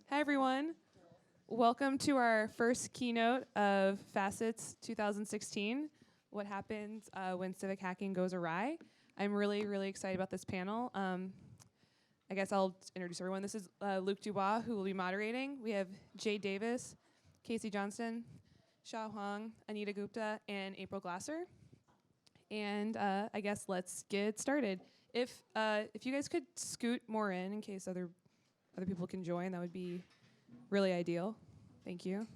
Hi, everyone. Welcome to our first keynote of Facets 2016, What Happens When Civic Hacking Goes Awry. I'm really, really excited about this panel. I guess I'll introduce everyone. This is Luke Dubois, who will be moderating. We have Jade Davis, Casey Johnston, Hwang, Anika Gupta, and April Glaser. And I guess let's get started. If you guys could scoot more in case other people can join, that would be really ideal. Thank you.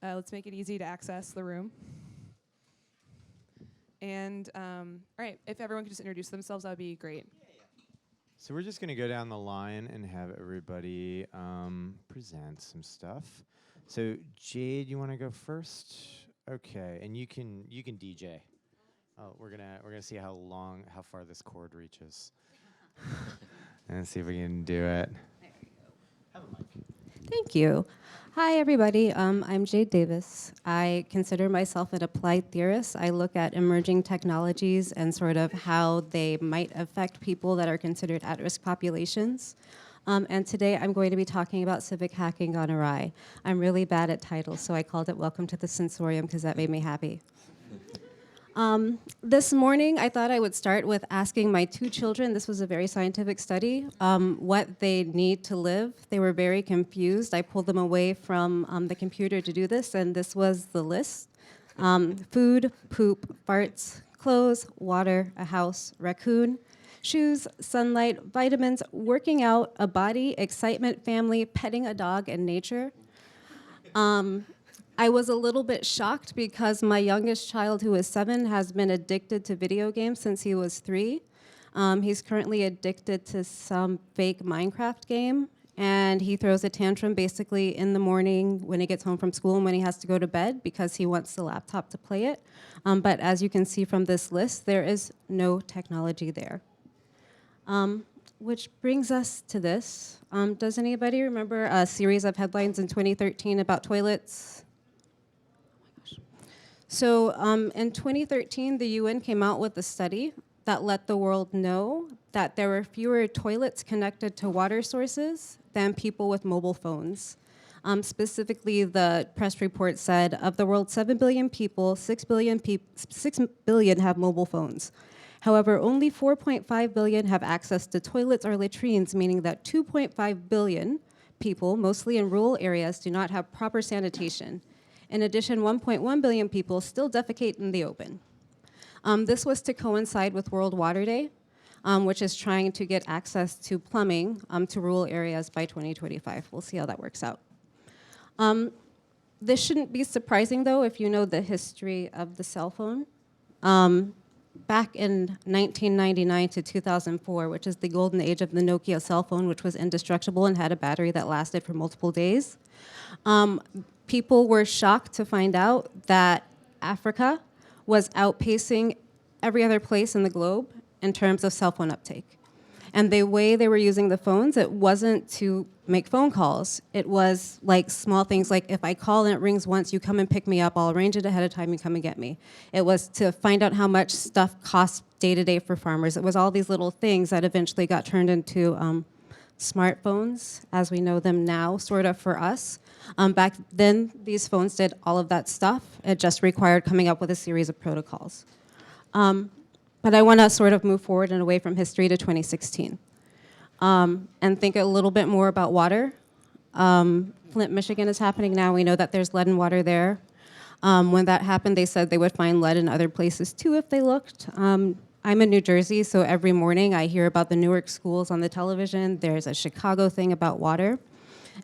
Let's make it easy to access the room. And all right, if everyone could just introduce themselves, that would be great. So we're just going to go down the line and have everybody present some stuff. So Jade, you want to go first? Okay, and you can DJ. Oh, we're gonna see how far this cord reaches, and see if we can do it. There you go. Have a mic. Thank you. Hi, everybody. I'm Jade Davis. I consider myself an applied theorist. I look at emerging technologies and sort of how they might affect people that are considered at-risk populations. And today I'm going to be talking about civic hacking gone awry. I'm really bad at titles, so I called it Welcome to the Sensorium because that made me happy. This morning, I thought I would start with asking my two children, this was a very scientific study, what they need to live. They were very confused. I pulled them away from the computer to do this, and this was the list. Food, poop, farts, clothes, water, a house, raccoon, shoes, sunlight, vitamins, working out, a body, excitement, family, petting a dog, and nature. I was a little bit shocked because my youngest child, who is 7, has been addicted to video games since he was 3. He's currently addicted to some fake Minecraft game, and he throws a tantrum basically in the morning when he gets home from school and when he has to go to bed because he wants the laptop to play it. But as you can see from this list, there is no technology there. Which brings us to this. Does anybody remember a series of headlines in 2013 about toilets? So in 2013, the UN came out with a study that let the world know that there were fewer toilets connected to water sources than people with mobile phones. Specifically, the press report said, of the world's 7 billion people, 6 billion have mobile phones. However, only 4.5 billion have access to toilets or latrines, meaning that 2.5 billion people, mostly in rural areas, do not have proper sanitation. In addition, 1.1 billion people still defecate in the open. This was to coincide with World Water Day, which is trying to get access to plumbing to rural areas by 2025. We'll see how that works out. This shouldn't be surprising, though, if you know the history of the cell phone. Back in 1999 to 2004, which is the golden age of the Nokia cell phone, which was indestructible and had a battery that lasted for multiple days, people were shocked to find out that Africa was outpacing every other place in the globe in terms of cell phone uptake. And the way they were using the phones, it wasn't to make phone calls. It was like small things like, if I call and it rings once, you come and pick me up. I'll arrange it ahead of time, you come and get me. It was to find out how much stuff costs day to day for farmers. It was all these little things that eventually got turned into smartphones, as we know them now, sort of for us. Back then, these phones did all of that stuff. It just required coming up with a series of protocols. But I want to sort of move forward and away from history to 2016 and think a little bit more about water. Flint, Michigan is happening now. We know that there's lead in water there. When that happened, they said they would find lead in other places too if they looked. I'm in New Jersey, so every morning I hear about the Newark schools on the television. There's a Chicago thing about water.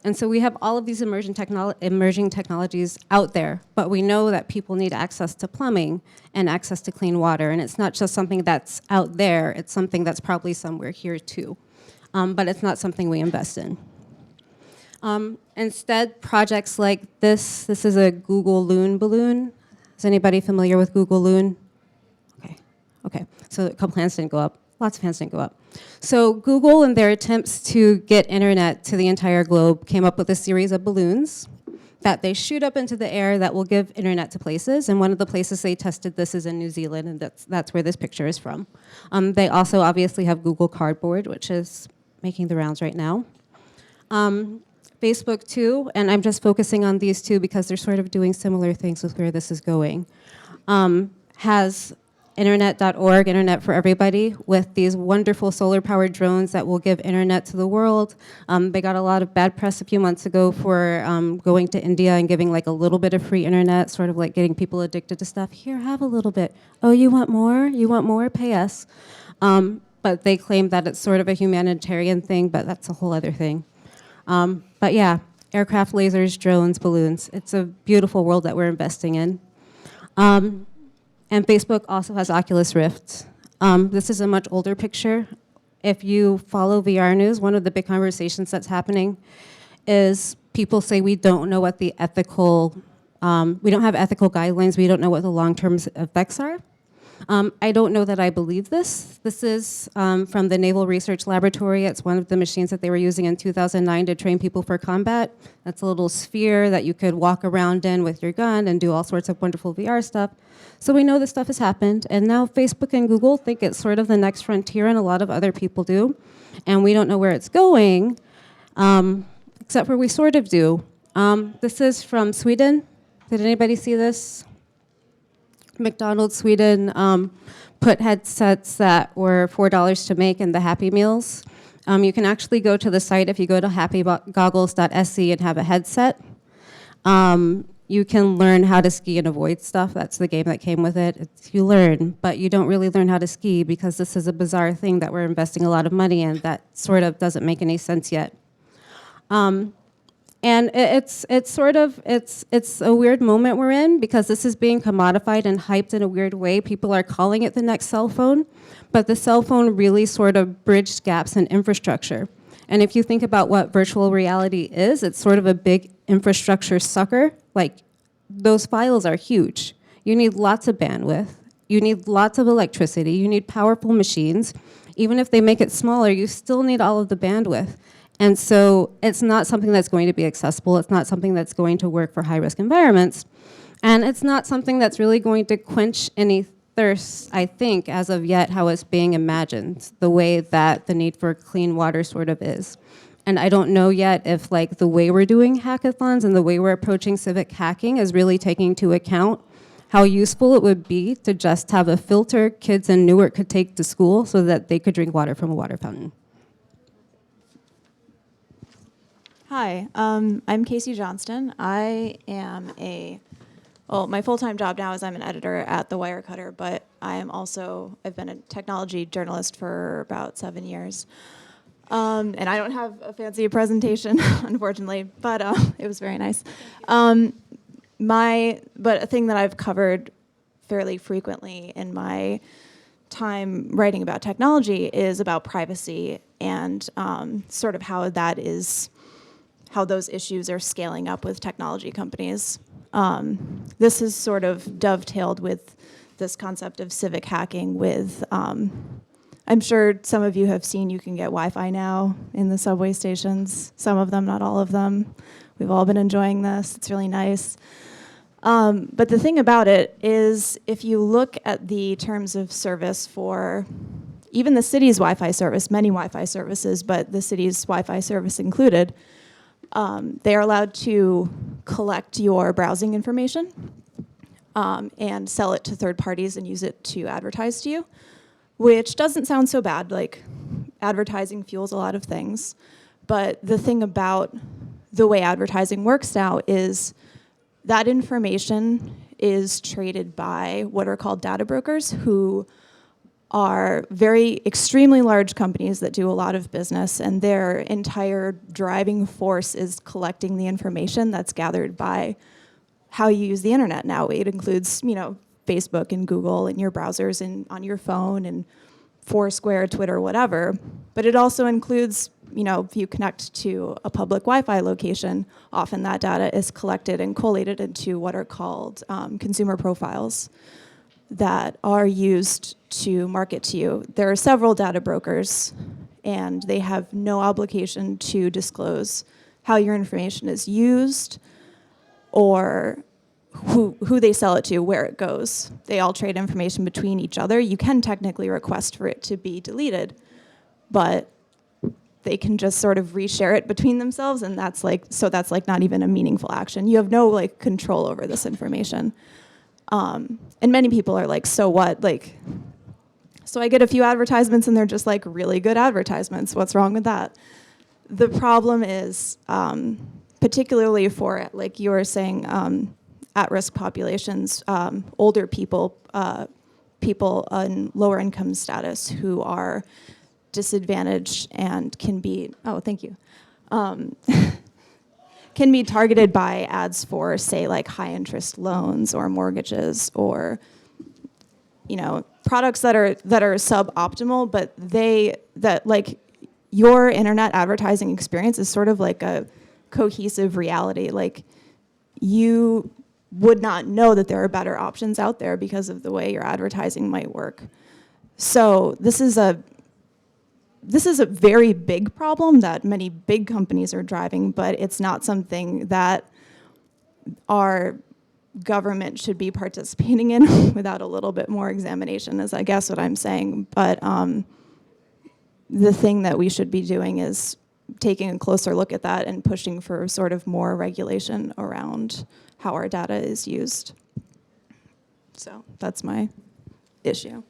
And so we have all of these emerging technologies out there, but we know that people need access to plumbing and access to clean water. And it's not just something that's out there, it's something that's probably somewhere here too. But it's not something we invest in. Instead, projects like this is a Google Loon balloon. Is anybody familiar with Google Loon? Okay, so a couple hands didn't go up. Lots of hands didn't go up. So Google, in their attempts to get internet to the entire globe, came up with a series of balloons that they shoot up into the air that will give internet to places. And one of the places they tested this is in New Zealand, and that's where this picture is from. They also obviously have Google Cardboard, which is making the rounds right now. Facebook too, and I'm just focusing on these two because they're sort of doing similar things with where this is going, has internet.org, Internet for Everybody, with these wonderful solar-powered drones that will give internet to the world. They got a lot of bad press a few months ago for going to India and giving like a little bit of free internet, sort of like getting people addicted to stuff. Here, have a little bit. Oh, you want more? You want more? Pay us. But they claim that it's sort of a humanitarian thing, but that's a whole other thing. But yeah, aircraft, lasers, drones, balloons. It's a beautiful world that we're investing in. And Facebook also has Oculus Rift. This is a much older picture. If you follow VR news, one of the big conversations that's happening is people say we don't know what the ethical, we don't have ethical guidelines, we don't know what the long-term effects are. I don't know that I believe this. This is from the Naval Research Laboratory. It's one of the machines that they were using in 2009 to train people for combat. That's a little sphere that you could walk around in with your gun and do all sorts of wonderful VR stuff. So we know this stuff has happened, and now Facebook and Google think it's sort of the next frontier, and a lot of other people do. And we don't know where it's going, except for we sort of do. This is from Sweden. Did anybody see this? McDonald's Sweden put headsets that were $4 to make in the Happy Meals. You can actually go to the site if you go to happygoggles.se and have a headset. You can learn how to ski and avoid stuff. That's the game that came with it. You learn, but you don't really learn how to ski because this is a bizarre thing that we're investing a lot of money in that sort of doesn't make any sense yet. And it's a weird moment we're in because this is being commodified and hyped in a weird way. People are calling it the next cell phone, but the cell phone really sort of bridged gaps in infrastructure. And if you think about what virtual reality is, it's sort of a big infrastructure sucker. Like, those files are huge. You need lots of bandwidth. You need lots of electricity. You need powerful machines. Even if they make it smaller, you still need all of the bandwidth. And so it's not something that's going to be accessible. It's not something that's going to work for high-risk environments. And it's not something that's really going to quench any thirst, I think, as of yet, how it's being imagined, the way that the need for clean water sort of is. And I don't know yet if like the way we're doing hackathons and the way we're approaching civic hacking is really taking into account how useful it would be to just have a filter kids in Newark could take to school so that they could drink water from a water fountain. Hi, I'm Casey Johnston. I am my full-time job now is I'm an editor at The Wirecutter, but I've been a technology journalist for about 7 years. And I don't have a fancy presentation, unfortunately, but it was very nice. But a thing that I've covered fairly frequently in my time writing about technology is about privacy and sort of how those issues are scaling up with technology companies. This is sort of dovetailed with this concept of civic hacking with, I'm sure some of you have seen you can get Wi-Fi now in the subway stations. Some of them, not all of them. We've all been enjoying this. It's really nice. But the thing about it is if you look at the terms of service for even the city's Wi-Fi service, many Wi-Fi services, but the city's Wi-Fi service included, they are allowed to collect your browsing information and sell it to third parties and use it to advertise to you, which doesn't sound so bad. Like, advertising fuels a lot of things. But the thing about the way advertising works now is that information is traded by what are called data brokers, who are extremely large companies that do a lot of business, and their entire driving force is collecting the information that's gathered by how you use the internet now. It includes, Facebook and Google and your browsers and on your phone and Foursquare, Twitter, whatever. But it also includes, if you connect to a public Wi-Fi location, often that data is collected and collated into what are called consumer profiles that are used to market to you. There are several data brokers, and they have no obligation to disclose how your information is used or who they sell it to, where it goes. They all trade information between each other. You can technically request for it to be deleted, but they can just sort of reshare it between themselves, and that's like not even a meaningful action. You have no like control over this information. And many people are like, so what? Like, so I get a few advertisements and they're just like really good advertisements. What's wrong with that? The problem is, particularly for, like you were saying, at-risk populations, older people, people in lower income status who are disadvantaged and can be, oh, thank you, can be targeted by ads for, say, like high interest loans or mortgages or, you know, products that are suboptimal, but like your internet advertising experience is sort of like a cohesive reality. Like, you would not know that there are better options out there because of the way your advertising might work. So this is a very big problem that many big companies are driving, but it's not something that our government should be participating in without a little bit more examination, is I guess what I'm saying. But the thing that we should be doing is taking a closer look at that and pushing for sort of more regulation around how our data is used. So that's my issue.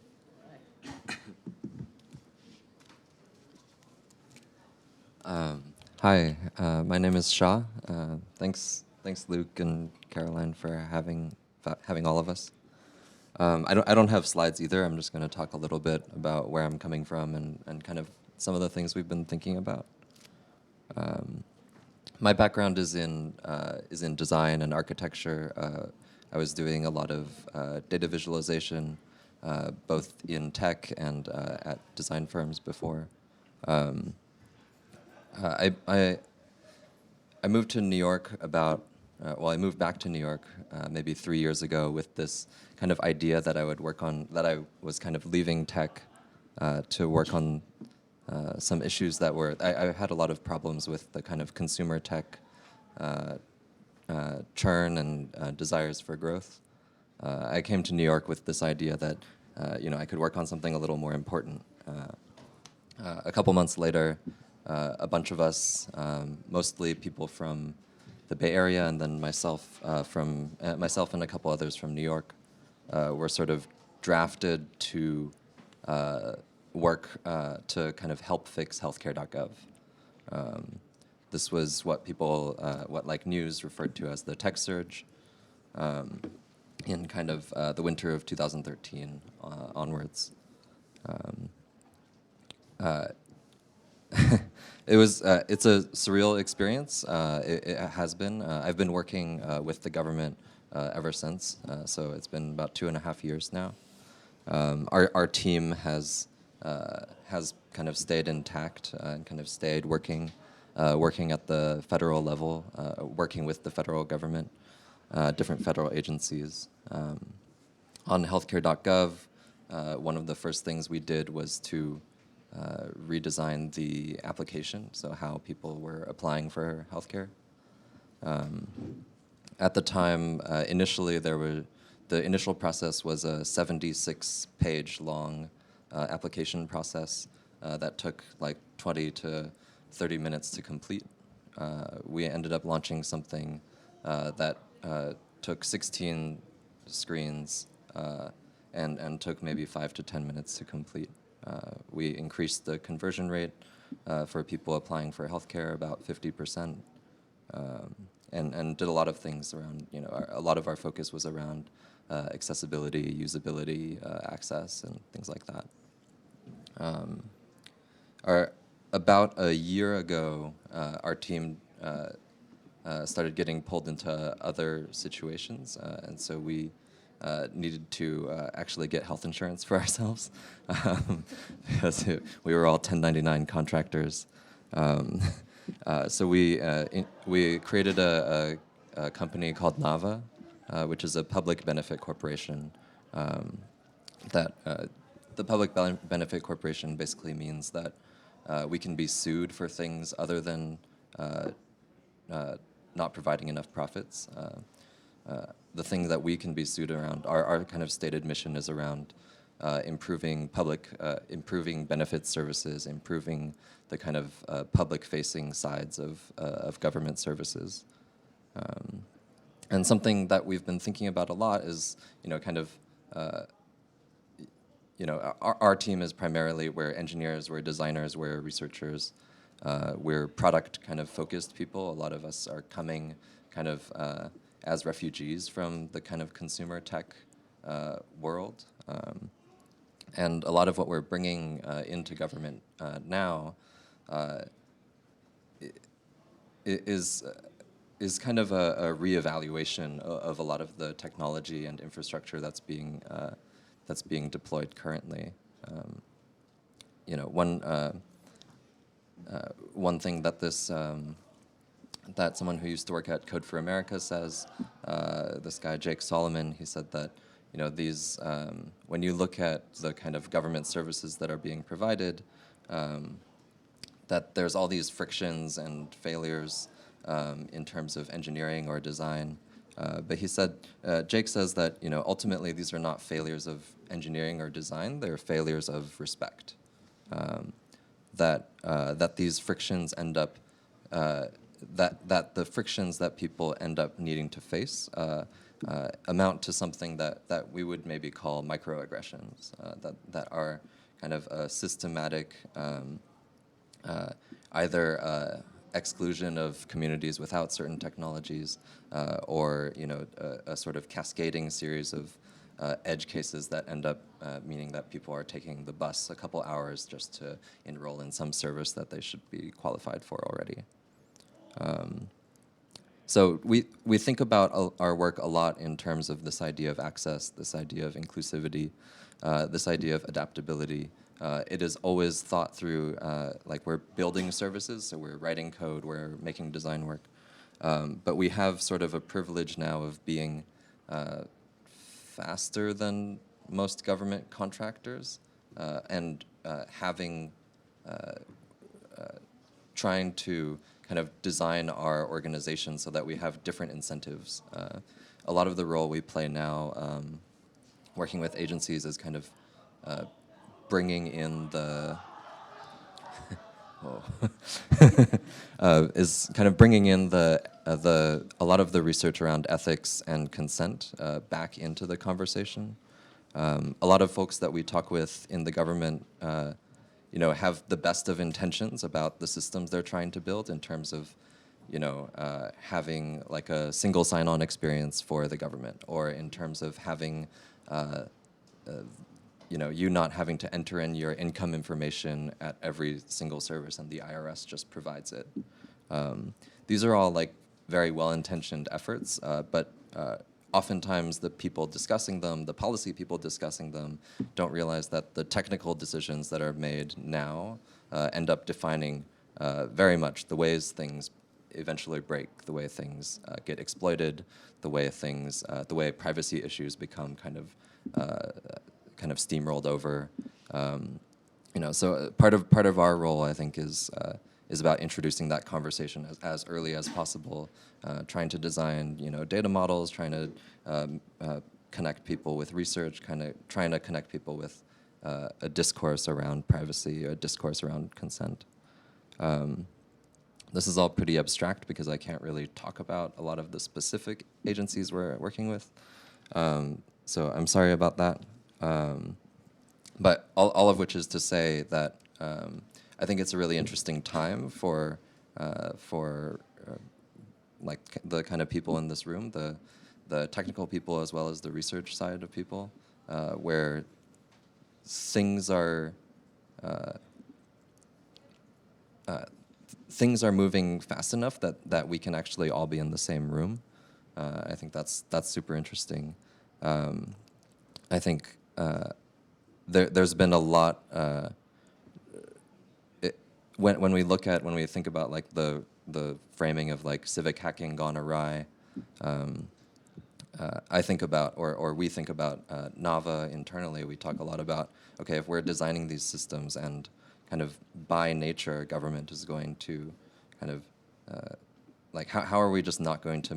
Hi, my name is Shah. Thanks, Luke and Caroline, for having all of us. I don't have slides either. I'm just going to talk a little bit about where I'm coming from and kind of some of the things we've been thinking about. My background is in design and architecture. I was doing a lot of data visualization, both in tech and at design firms before. I moved to New York I moved back to New York maybe 3 years ago with this kind of idea that I would work on, that I was kind of leaving tech to work on some issues that were, I had a lot of problems with the kind of consumer tech churn and desires for growth. I came to New York with this idea that I could work on something a little more important. A couple months later, a bunch of us, mostly people from the Bay Area, and then myself and a couple others from New York, were sort of drafted to work to kind of help fix healthcare.gov. This was what people, what like news referred to as the tech surge, in kind of the winter of 2013 onwards. It's a surreal experience. It has been. I've been working with the government ever since, so it's been about 2.5 years now. Our team has kind of stayed intact and kind of stayed working at the federal level, working with the federal government, different federal agencies. On healthcare.gov, one of the first things we did was to redesign the application, so how people were applying for healthcare. At the time, initially the initial process was a 76-page long application process that took like 20 to 30 minutes to complete. We ended up launching something that took 16 screens and took maybe 5 to 10 minutes to complete. We increased the conversion rate for people applying for healthcare about 50%, and did a lot of things around, a lot of our focus was around accessibility, usability, access, and things like that. About a year ago, our team started getting pulled into other situations, and so we needed to actually get health insurance for ourselves, because we were all 1099 contractors. So we created a company called NAVA, which is a public benefit corporation. The public benefit corporation basically means that we can be sued for things other than not providing enough profits. The thing that we can be sued around, our kind of stated mission is around improving improving benefits services, improving the kind of public-facing sides of government services. And something that we've been thinking about a lot is, our team is primarily, we're engineers, we're designers, we're researchers, we're product kind of focused people. A lot of us are coming kind of as refugees from the kind of consumer tech world. And a lot of what we're bringing into government now is kind of a reevaluation of a lot of the technology and infrastructure that's being deployed currently. One thing that that someone who used to work at Code for America says, this guy Jake Solomon, he said that these when you look at the kind of government services that are being provided, that there's all these frictions and failures in terms of engineering or design. But he said, Jake says that ultimately these are not failures of engineering or design; they're failures of respect. That these frictions end up that the frictions that people end up needing to face amount to something that we would maybe call microaggressions, that are kind of a systematic either exclusion of communities without certain technologies, or a sort of cascading series of edge cases that end up meaning that people are taking the bus a couple hours just to enroll in some service that they should be qualified for already. So we think about our work a lot in terms of this idea of access, this idea of inclusivity, this idea of adaptability. It is always thought through, like we're building services, so we're writing code, we're making design work. But we have sort of a privilege now of being faster than most government contractors, and trying to kind of design our organization so that we have different incentives. A lot of the role we play now, working with agencies, is kind of bringing in the is kind of bringing in a lot of the research around ethics and consent back into the conversation. A lot of folks that we talk with in the government, have the best of intentions about the systems they're trying to build in terms of, having like a single sign-on experience for the government, or in terms of having, you not having to enter in your income information at every single service and the IRS just provides it. These are all like very well-intentioned efforts, but oftentimes the people discussing them, the policy people discussing them, don't realize that the technical decisions that are made now end up defining very much the ways things eventually break, the way things get exploited, the way privacy issues become kind of steamrolled over. So part of our role, I think, is about introducing that conversation as early as possible, trying to design, data models, trying to connect people with research, trying to connect people with a discourse around privacy, a discourse around consent. This is all pretty abstract because I can't really talk about a lot of the specific agencies we're working with. So I'm sorry about that. But all of which is to say that I think it's a really interesting time for like the kind of people in this room, the technical people as well as the research side of people, where things are moving fast enough that we can actually all be in the same room. I think that's super interesting. I think there's been a lot. When we think about like the framing of like civic hacking gone awry, I think about, or we think about Nava internally. We talk a lot about, okay, if we're designing these systems and kind of by nature government is going to kind of like how are we just not going to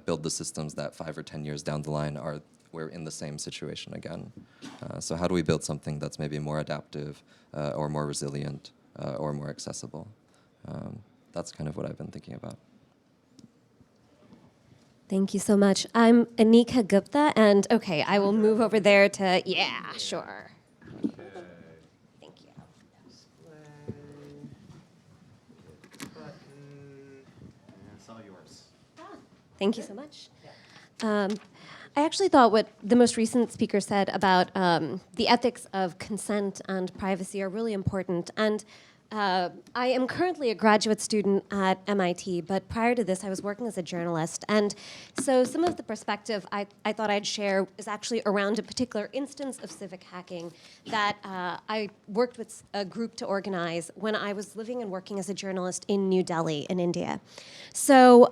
build the systems that 5 or 10 years down the line are we're in the same situation again. So how do we build something that's maybe more adaptive or more resilient or more accessible? That's kind of what I've been thinking about. Thank you so much. I'm Anika Gupta, and okay, I will move over there to, yeah, sure. Thank you. It's all yours. Thank you so much. I actually thought what the most recent speaker said about the ethics of consent and privacy are really important. And I am currently a graduate student at MIT, but prior to this, I was working as a journalist. And so some of the perspective I thought I'd share is actually around a particular instance of civic hacking that I worked with a group to organize when I was living and working as a journalist in New Delhi in India. So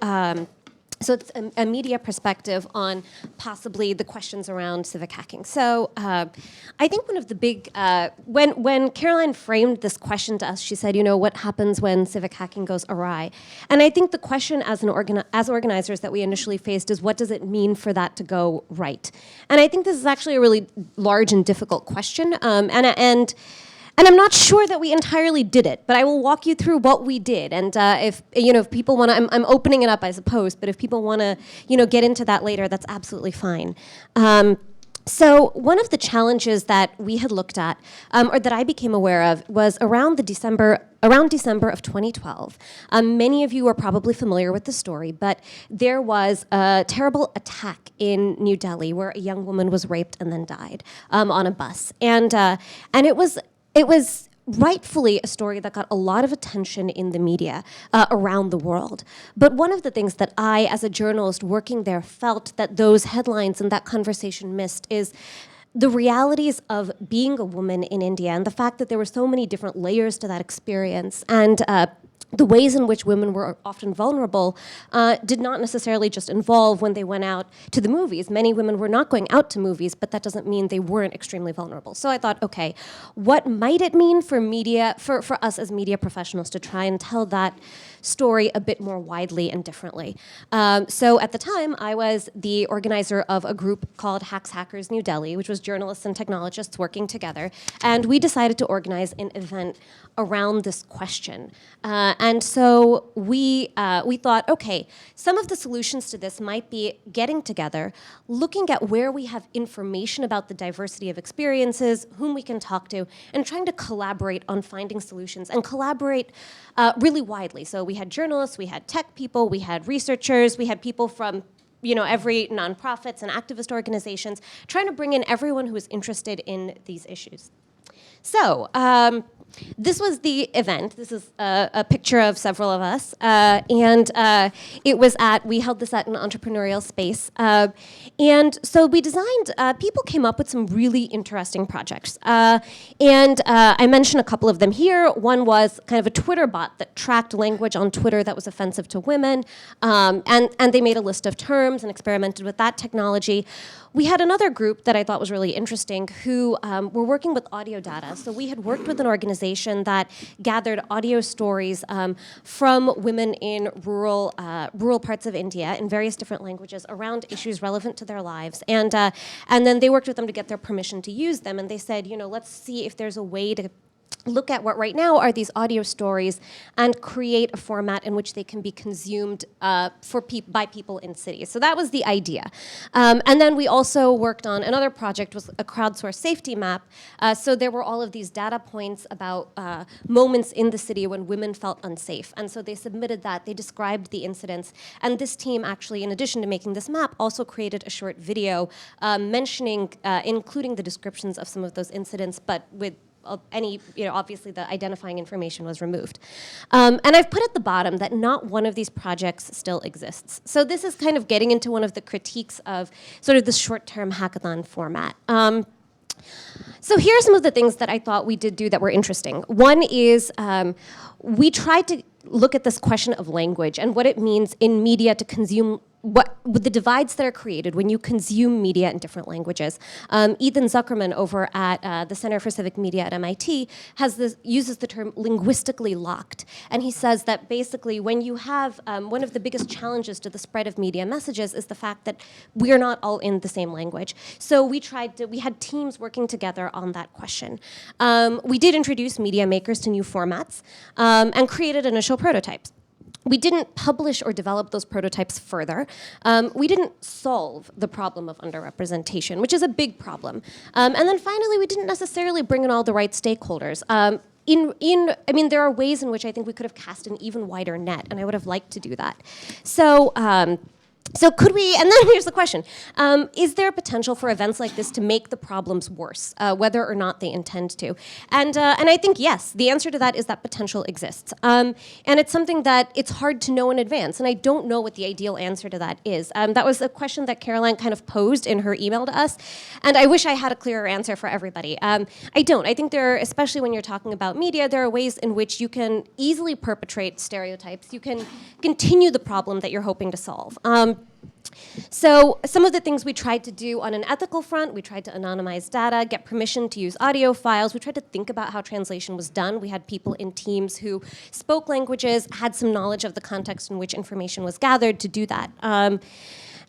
it's a media perspective on possibly the questions around civic hacking. So I think one of the big, when Caroline framed this question to us, she said, you know, what happens when civic hacking goes awry? And I think the question as organizers that we initially faced is, what does it mean for that to go right? And I think this is actually a really large and difficult question. And I'm not sure that we entirely did it, but I will walk you through what we did. And if people want to, I'm opening it up, I suppose. But if people want to, get into that later, that's absolutely fine. So one of the challenges that we had looked at, or that I became aware of, was around December of 2012. Many of you are probably familiar with the story, but there was a terrible attack in New Delhi where a young woman was raped and then died on a bus, and it was rightfully a story that got a lot of attention in the media around the world. But one of the things that I, as a journalist working there, felt that those headlines and that conversation missed is the realities of being a woman in India and the fact that there were so many different layers to that experience, and the ways in which women were often vulnerable did not necessarily just involve when they went out to the movies. Many women were not going out to movies, but that doesn't mean they weren't extremely vulnerable. So I thought, okay, what might it mean for media, for us as media professionals to try and tell that story a bit more widely and differently? So at the time, I was the organizer of a group called Hacks Hackers New Delhi, which was journalists and technologists working together. And we decided to organize an event around this question. And so we thought, okay, some of the solutions to this might be getting together, looking at where we have information about the diversity of experiences, whom we can talk to, and trying to collaborate on finding solutions and collaborate really widely. So we had journalists, we had tech people, we had researchers, we had people from every nonprofits and activist organizations, trying to bring in everyone who is interested in these issues. So this was the event. This is a picture of several of us. We held this at an entrepreneurial space. And so we designed, people came up with some really interesting projects. I mentioned a couple of them here. One was kind of a Twitter bot that tracked language on Twitter that was offensive to women. And they made a list of terms and experimented with that technology. We had another group that I thought was really interesting who were working with audio data. So we had worked with an organization that gathered audio stories from women in rural parts of India in various different languages around issues relevant to their lives. And then they worked with them to get their permission to use them. And they said, let's see if there's a way to look at what right now are these audio stories and create a format in which they can be consumed by people in cities. So that was the idea. And then we also worked on another project, was a crowdsourced safety map. So there were all of these data points about moments in the city when women felt unsafe. And so they submitted that, they described the incidents. And this team actually, in addition to making this map, also created a short video mentioning, including the descriptions of some of those incidents, but with obviously the identifying information was removed. And I've put at the bottom that not one of these projects still exists. So this is kind of getting into one of the critiques of sort of the short-term hackathon format. So here are some of the things that I thought we did do that were interesting. One is we tried to look at this question of language and what it means in media to consume with the divides that are created when you consume media in different languages. Ethan Zuckerman over at the Center for Civic Media at MIT uses the term linguistically locked. And he says that basically when you have, one of the biggest challenges to the spread of media messages is the fact that we're not all in the same language. So we had teams working together on that question. We did introduce media makers to new formats and created initial prototypes. We didn't publish or develop those prototypes further. We didn't solve the problem of underrepresentation, which is a big problem. And then finally, we didn't necessarily bring in all the right stakeholders. I mean, there are ways in which I think we could have cast an even wider net, and I would have liked to do that. So could we, and then here's the question, is there potential for events like this to make the problems worse, whether or not they intend to? And I think yes, the answer to that is that potential exists. And it's something that it's hard to know in advance, and I don't know what the ideal answer to that is. That was a question that Caroline kind of posed in her email to us, and I wish I had a clearer answer for everybody. I don't. I think especially when you're talking about media, there are ways in which you can easily perpetrate stereotypes. You can continue the problem that you're hoping to solve. So some of the things we tried to do on an ethical front, we tried to anonymize data, get permission to use audio files. We tried to think about how translation was done. We had people in teams who spoke languages, had some knowledge of the context in which information was gathered to do that.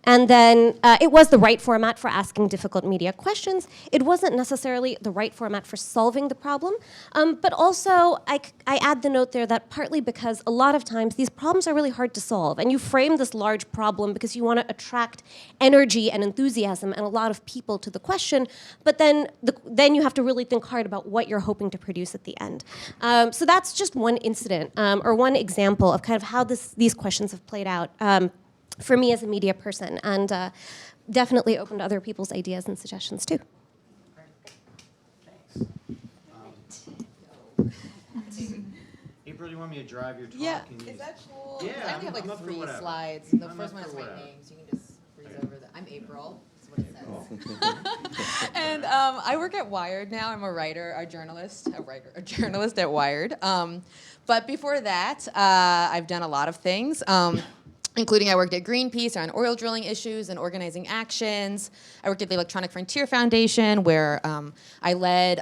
And then it was the right format for asking difficult media questions. It wasn't necessarily the right format for solving the problem. But also, I add the note there that partly because a lot of times these problems are really hard to solve. And you frame this large problem because you want to attract energy and enthusiasm and a lot of people to the question. But then you have to really think hard about what you're hoping to produce at the end. So that's just one incident or one example of kind of how these questions have played out. For me as a media person, and definitely open to other people's ideas and suggestions too. April, you want me to drive your talk? Yeah, is that cool? Yeah, I only have I'm like up for 3 whatever. slides. The I'm first up one is for my whatever. name, so you can just breeze over that. I'm April. That's what it says. And I work at Wired now. I'm a writer, a journalist at Wired. But before that, I've done a lot of things. Including I worked at Greenpeace on oil drilling issues and organizing actions. I worked at the Electronic Frontier Foundation, where I led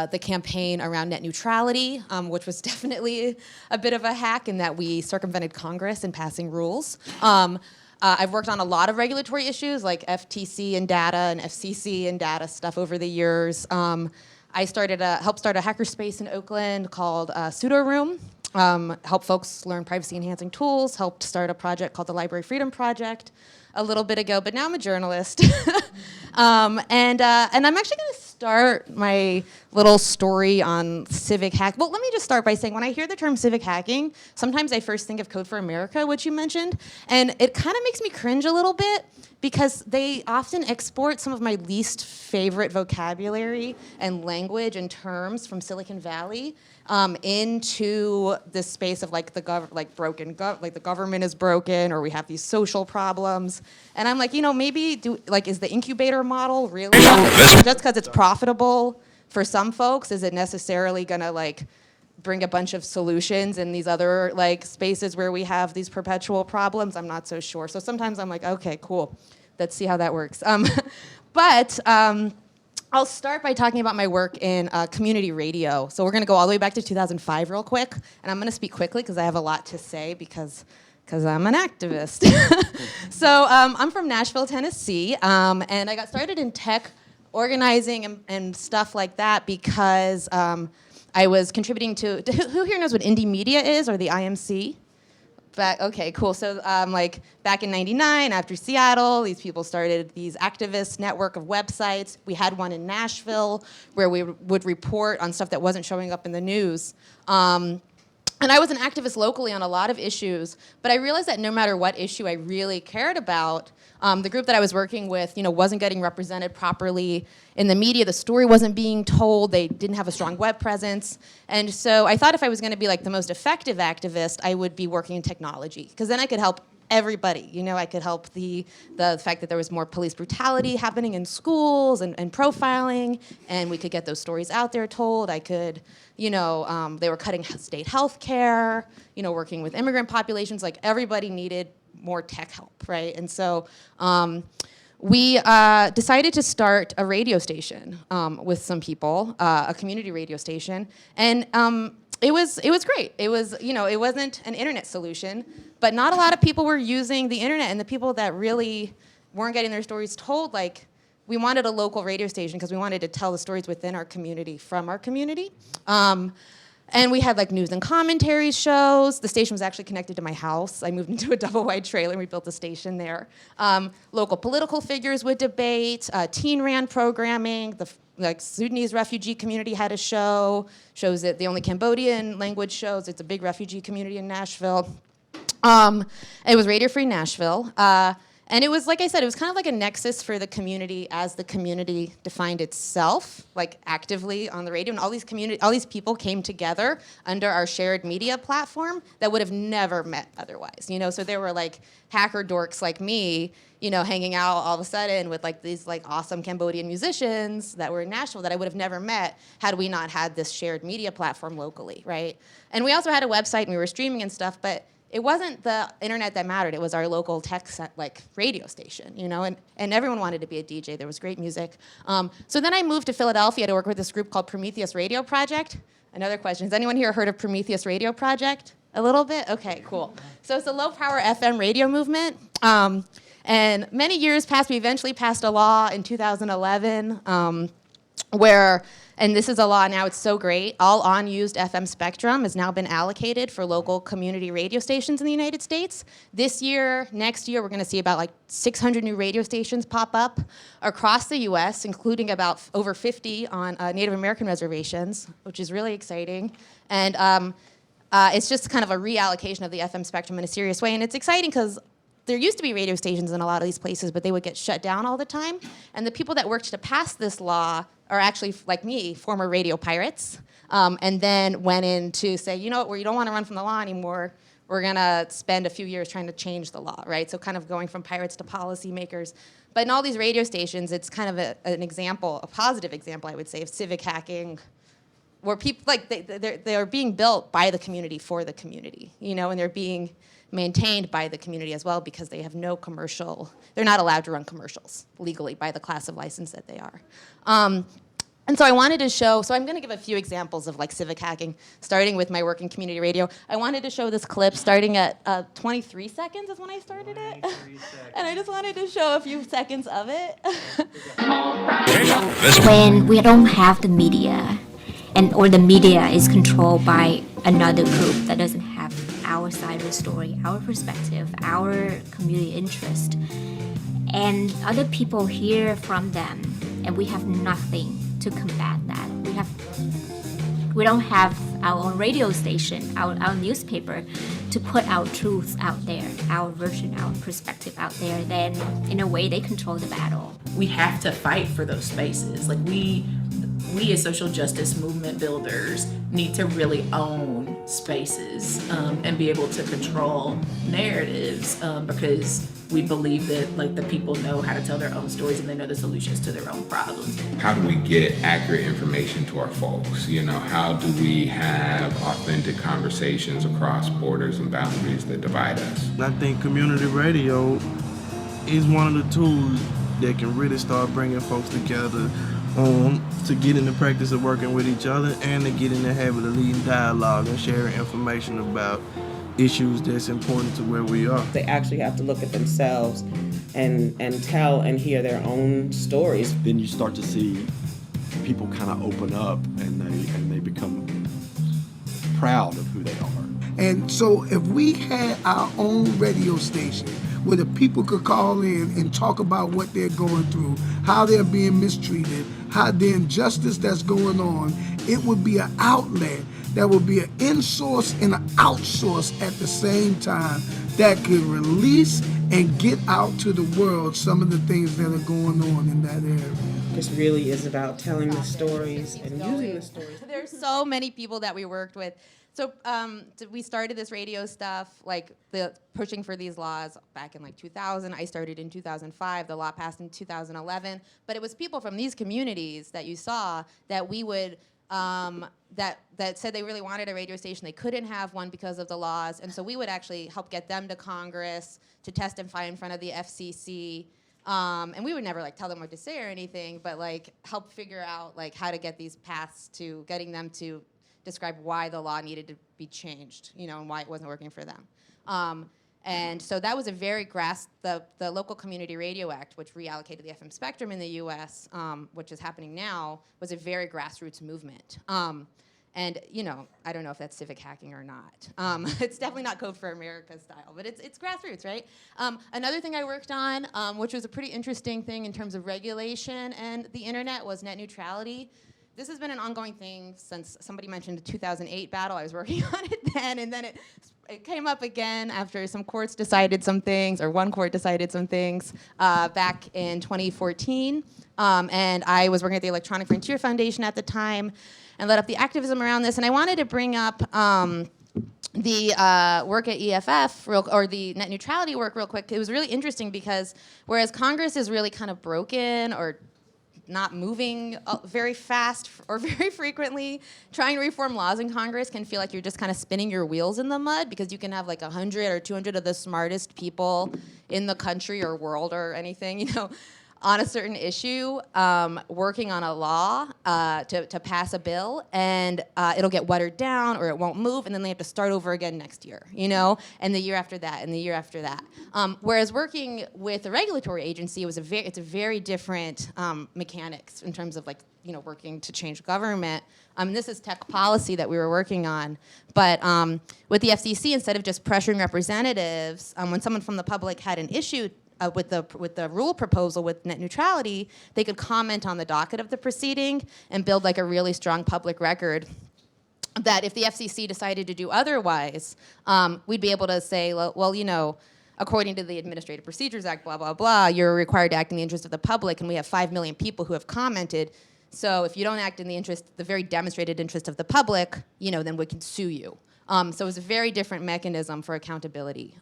the campaign around net neutrality, which was definitely a bit of a hack in that we circumvented Congress in passing rules. I've worked on a lot of regulatory issues like FTC and data and FCC and data stuff over the years. I helped start a hackerspace in Oakland called Pseudo Room. Help folks learn privacy-enhancing tools, helped start a project called the Library Freedom Project a little bit ago, but now I'm a journalist. And I'm actually going to start my little story on civic hack. Well, let me just start by saying when I hear the term civic hacking, sometimes I first think of Code for America, which you mentioned, and it kind of makes me cringe a little bit because they often export some of my least favorite vocabulary and language and terms from Silicon Valley into this space of like the government is broken, or we have these social problems. And I'm like, maybe is the incubator model really just because it's profitable for some folks? Is it necessarily gonna bring a bunch of solutions in these other spaces where we have these perpetual problems? I'm not so sure. So sometimes I'm like, okay, cool, let's see how that works. But I'll start by talking about my work in community radio. So we're going to go all the way back to 2005 real quick. And I'm going to speak quickly because I have a lot to say because I'm an activist. So I'm from Nashville, Tennessee. And I got started in tech organizing and stuff like that because I was contributing to who here knows what indie media is, or the IMC? Okay, cool. So back in '99, after Seattle, these people started these activist network of websites. We had one in Nashville where we would report on stuff that wasn't showing up in the news. And I was an activist locally on a lot of issues, but I realized that no matter what issue I really cared about, the group that I was working with, wasn't getting represented properly in the media. The story wasn't being told. They didn't have a strong web presence. And so I thought if I was going to be the most effective activist, I would be working in technology, because then I could help everybody. I could help the fact that there was more police brutality happening in schools and profiling, and we could get those stories out there told. I could, they were cutting state health care, working with immigrant populations. Everybody needed more tech help, right? And so we decided to start a radio station with some people, a community radio station, and it was great. It was, it wasn't an internet solution, but not a lot of people were using the internet, and the people that really weren't getting their stories told, like, we wanted a local radio station because we wanted to tell the stories within our community from our community. And we had like news and commentary shows. The station was actually connected to my house. I moved into a double wide trailer and we built a station there. Local political figures would debate, teen ran programming, the Sudanese refugee community had a shows that the only Cambodian language shows. It's a big refugee community in Nashville. It was Radio Free Nashville. And it was, like I said, it was kind of like a nexus for the community as the community defined itself, like actively on the radio. And all these people came together under our shared media platform that would have never met otherwise. So there were like hacker dorks like me, hanging out all of a sudden with like these like awesome Cambodian musicians that were in Nashville that I would have never met had we not had this shared media platform locally, right? And we also had a website and we were streaming and stuff, but it wasn't the internet that mattered. It was our local tech radio station, and everyone wanted to be a DJ. There was great music. So then I moved to Philadelphia to work with this group called Prometheus Radio Project. Another question, has anyone here heard of Prometheus Radio Project? A little bit? Okay, cool. So it's a low-power FM radio movement. And many years passed. We eventually passed a law in 2011 where, and this is a law now, it's so great, all unused FM spectrum has now been allocated for local community radio stations in the United States. This year, next year, we're going to see about like 600 new radio stations pop up across the US, including about over 50 on Native American reservations, which is really exciting. And it's just kind of a reallocation of the FM spectrum in a serious way. And it's exciting because there used to be radio stations in a lot of these places, but they would get shut down all the time. And the people that worked to pass this law are actually, like me, former radio pirates, and then went in to say, you know what, we don't want to run from the law anymore. We're going to spend a few years trying to change the law, right? So kind of going from pirates to policymakers. But in all these radio stations, it's kind of an example, a positive example, I would say, of civic hacking, where people, like, they're being built by the community for the community, and they're being maintained by the community as well because they have no commercial, they're not allowed to run commercials legally by the class of license that they are. And so I wanted to show, so I'm going to give a few examples of like civic hacking, starting with my work in community radio. I wanted to show this clip starting at 23 seconds is when I started it. And I just wanted to show a few seconds of it. When we don't have the media, or the media is controlled by another group that doesn't have our side of the story, our perspective, our community interest, and other people hear from them, and we have nothing to combat that. We don't have our own radio station, our newspaper to put our truths out there, our version, our perspective out there, then in a way they control the battle. We have to fight for those spaces. Like we as social justice movement builders need to really own spaces and be able to control narratives because we believe that like the people know how to tell their own stories and they know the solutions to their own problems. How do we get accurate information to our folks? How do we have authentic conversations across borders and boundaries that divide us? I think community radio is one of the tools that can really start bringing folks together to get in the practice of working with each other and to get in the habit of leading dialogue and sharing information about issues that's important to where we are. They actually have to look at themselves and tell and hear their own stories. Then you start to see people kind of open up and they become proud of who they are. And so if we had our own radio station where the people could call in and talk about what they're going through, how they're being mistreated, how the injustice that's going on, it would be an outlet that would be an in-source and an outsource at the same time that could release and get out to the world some of the things that are going on in that area. This really is about telling the stories and using the stories. There's so many people that we worked with. So we started this radio stuff, like the pushing for these laws back in like 2000. I started in 2005. The law passed in 2011. But it was people from these communities that you saw that we would that said they really wanted a radio station. They couldn't have one because of the laws, and so we would actually help get them to Congress to testify in front of the FCC. And we would never like tell them what to say or anything, but like help figure out like how to get these paths to getting them to describe why the law needed to be changed, you know, and why it wasn't working for them. And so that was a very the Local Community Radio Act, which reallocated the FM spectrum in the U.S., which is happening now, was a very grassroots movement. And, you know, I don't know if that's civic hacking or not. It's definitely not Code for America style, but it's grassroots, right? Another thing I worked on, which was a pretty interesting thing in terms of regulation and the internet, was net neutrality. This has been an ongoing thing since somebody mentioned the 2008 battle. I was working on it then, and then it came up again after some courts decided some things, or one court decided some things back in 2014. And I was working at the Electronic Frontier Foundation at the time and led up the activism around this. And I wanted to bring up the work at EFF, or the net neutrality work real quick. It was really interesting because whereas Congress is really kind of broken or not moving very fast or very frequently, trying to reform laws in Congress can feel like you're just kind of spinning your wheels in the mud, because you can have like 100 or 200 of the smartest people in the country or world or anything, you know, on a certain issue, working on a law to pass a bill, and it'll get watered down or it won't move, and then they have to start over again next year, you know, and the year after that, and the year after that. Whereas working with a regulatory agency, it's a very different mechanics in terms of like, you know, working to change government. This is tech policy that we were working on, but with the FCC, instead of just pressuring representatives, when someone from the public had an issue with the rule proposal with net neutrality, they could comment on the docket of the proceeding and build like a really strong public record that if the FCC decided to do otherwise, we'd be able to say, well, you know, according to the Administrative Procedures Act, blah, blah, blah, you're required to act in the interest of the public, and we have 5 million people who have commented. So if you don't act in the very demonstrated interest of the public, you know, then we can sue you. So it was a very different mechanism for accountability.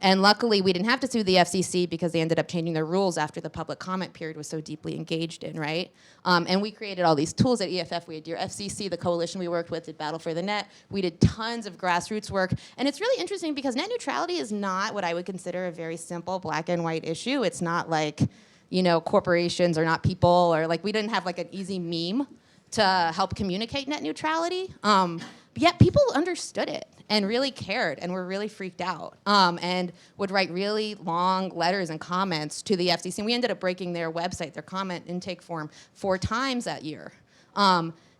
And luckily, we didn't have to sue the FCC because they ended up changing their rules after the public comment period was so deeply engaged in, right? And we created all these tools at EFF. We had Dear FCC, the coalition we worked with, did Battle for the Net. We did tons of grassroots work. And it's really interesting because net neutrality is not what I would consider a very simple black and white issue. It's not like, you know, corporations are not people, or like we didn't have like an easy meme to help communicate net neutrality. Yet people understood it and really cared and were really freaked out, and would write really long letters and comments to the FCC. And we ended up breaking their website, their comment intake form, 4 times that year.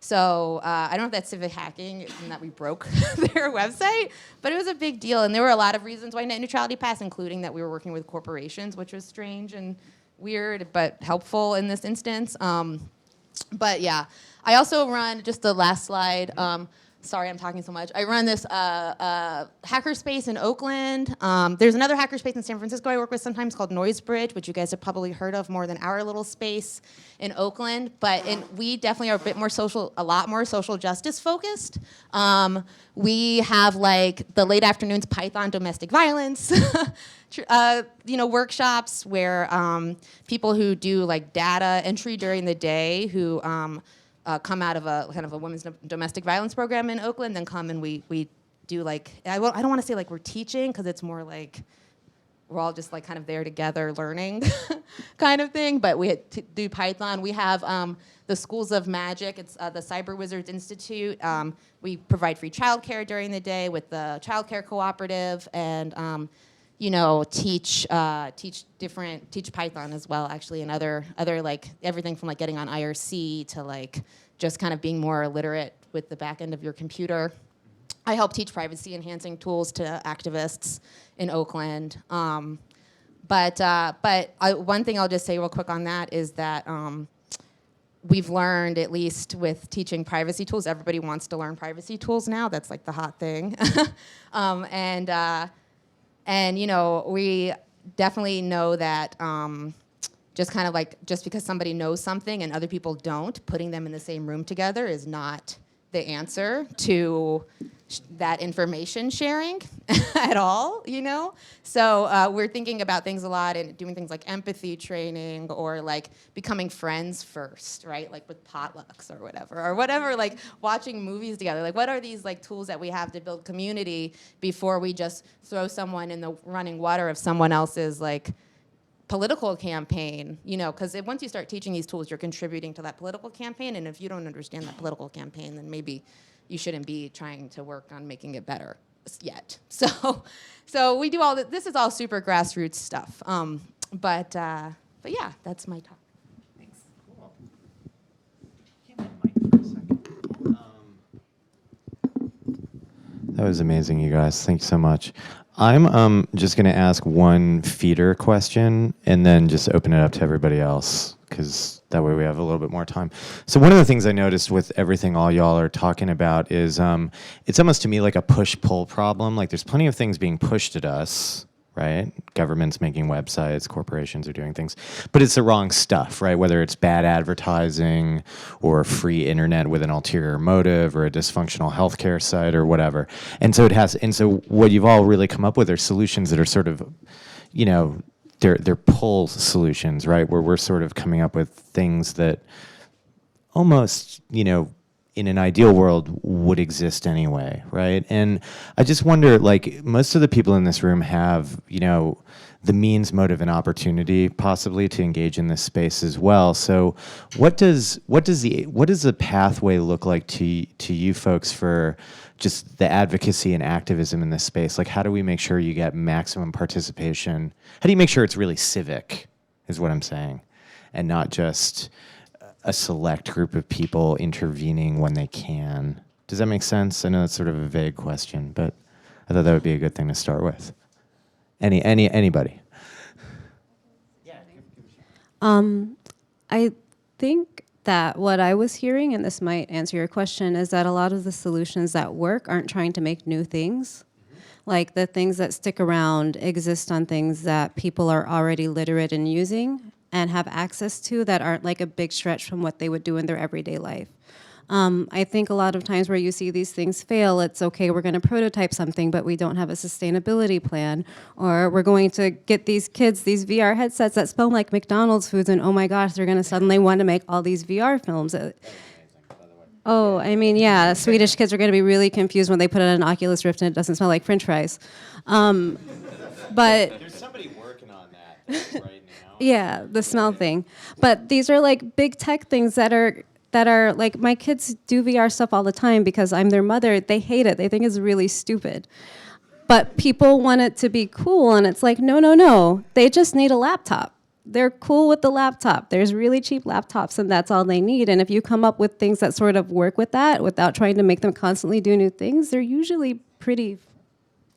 So I don't know if that's civic hacking and that we broke their website, but it was a big deal. And there were a lot of reasons why net neutrality passed, including that we were working with corporations, which was strange and weird, but helpful in this instance. But yeah, I also run, just the last slide, sorry I'm talking so much. I run this hackerspace in Oakland. There's another hackerspace in San Francisco I work with sometimes called Noisebridge, which you guys have probably heard of more than our little space in Oakland. But we definitely are a lot more social justice focused. We have like the late afternoons Python domestic violence you know, workshops where people who do like data entry during the day, who come out of a kind of a women's domestic violence program in Oakland, then come and we do like, I don't want to say like we're teaching, because it's more like we're all just like kind of there together learning kind of thing, but we do Python. We have the Schools of Magic. It's the Cyber Wizards Institute. We provide free childcare during the day with the childcare cooperative, and you know, teach Python as well, actually, and other like everything from like getting on IRC to like just kind of being more literate with the back end of your computer. I help teach privacy enhancing tools to activists in Oakland. But one thing I'll just say real quick on that is that we've learned, at least with teaching privacy tools, everybody wants to learn privacy tools now. That's like the hot thing. And you know, we definitely know that just kind of like, just because somebody knows something and other people don't, putting them in the same room together is not the answer to that information sharing at all, So we're thinking about things a lot and doing things like empathy training or like becoming friends first, right? Like with potlucks or whatever, like watching movies together. Like what are these like tools that we have to build community before we just throw someone in the running water of someone else's like political campaign, because once you start teaching these tools, you're contributing to that political campaign. And if you don't understand that political campaign, then maybe you shouldn't be trying to work on making it better yet. So we do all that. This is all super grassroots stuff. But yeah, that's my talk. Thanks. Cool. Mic for a second. That was amazing, you guys. Thank you so much. I'm just going to ask one feeder question and then just open it up to everybody else, because that way we have a little bit more time. So one of the things I noticed with everything all y'all are talking about is it's almost to me like a push-pull problem. Like there's plenty of things being pushed at us, right? Government's making websites, corporations are doing things, but it's the wrong stuff, right? Whether it's bad advertising or free internet with an ulterior motive or a dysfunctional healthcare site or whatever. And so what you've all really come up with are solutions that are sort of, they're pull solutions, right? Where we're sort of coming up with things that almost, in an ideal world would exist anyway, right? And I just wonder, like, most of the people in this room have, the means, motive, and opportunity possibly to engage in this space as well. So what does the pathway look like to you folks for just the advocacy and activism in this space? Like, how do we make sure you get maximum participation? How do you make sure it's really civic, is what I'm saying, and not just a select group of people intervening when they can? Does that make sense? I know it's sort of a vague question, but I thought that would be a good thing to start with. Anybody? I think that what I was hearing, and this might answer your question, is that a lot of the solutions that work aren't trying to make new things. Like the things that stick around exist on things that people are already literate in using and have access to that aren't like a big stretch from what they would do in their everyday life. I think a lot of times where you see these things fail, it's okay, we're going to prototype something, but we don't have a sustainability plan. Or we're going to get these kids these VR headsets that smell like McDonald's foods, and oh my gosh, they're going to suddenly want to make all these VR films. Oh, I mean, yeah, Swedish kids are going to be really confused when they put on an Oculus Rift and it doesn't smell like French fries. But there's somebody working on that right now. Yeah, the smell thing. But these are like big tech things that are like, my kids do VR stuff all the time because I'm their mother. They hate it. They think it's really stupid. But people want it to be cool, and it's like, no. They just need a laptop. They're cool with the laptop. There's really cheap laptops, and that's all they need. And if you come up with things that sort of work with that without trying to make them constantly do new things, they're usually pretty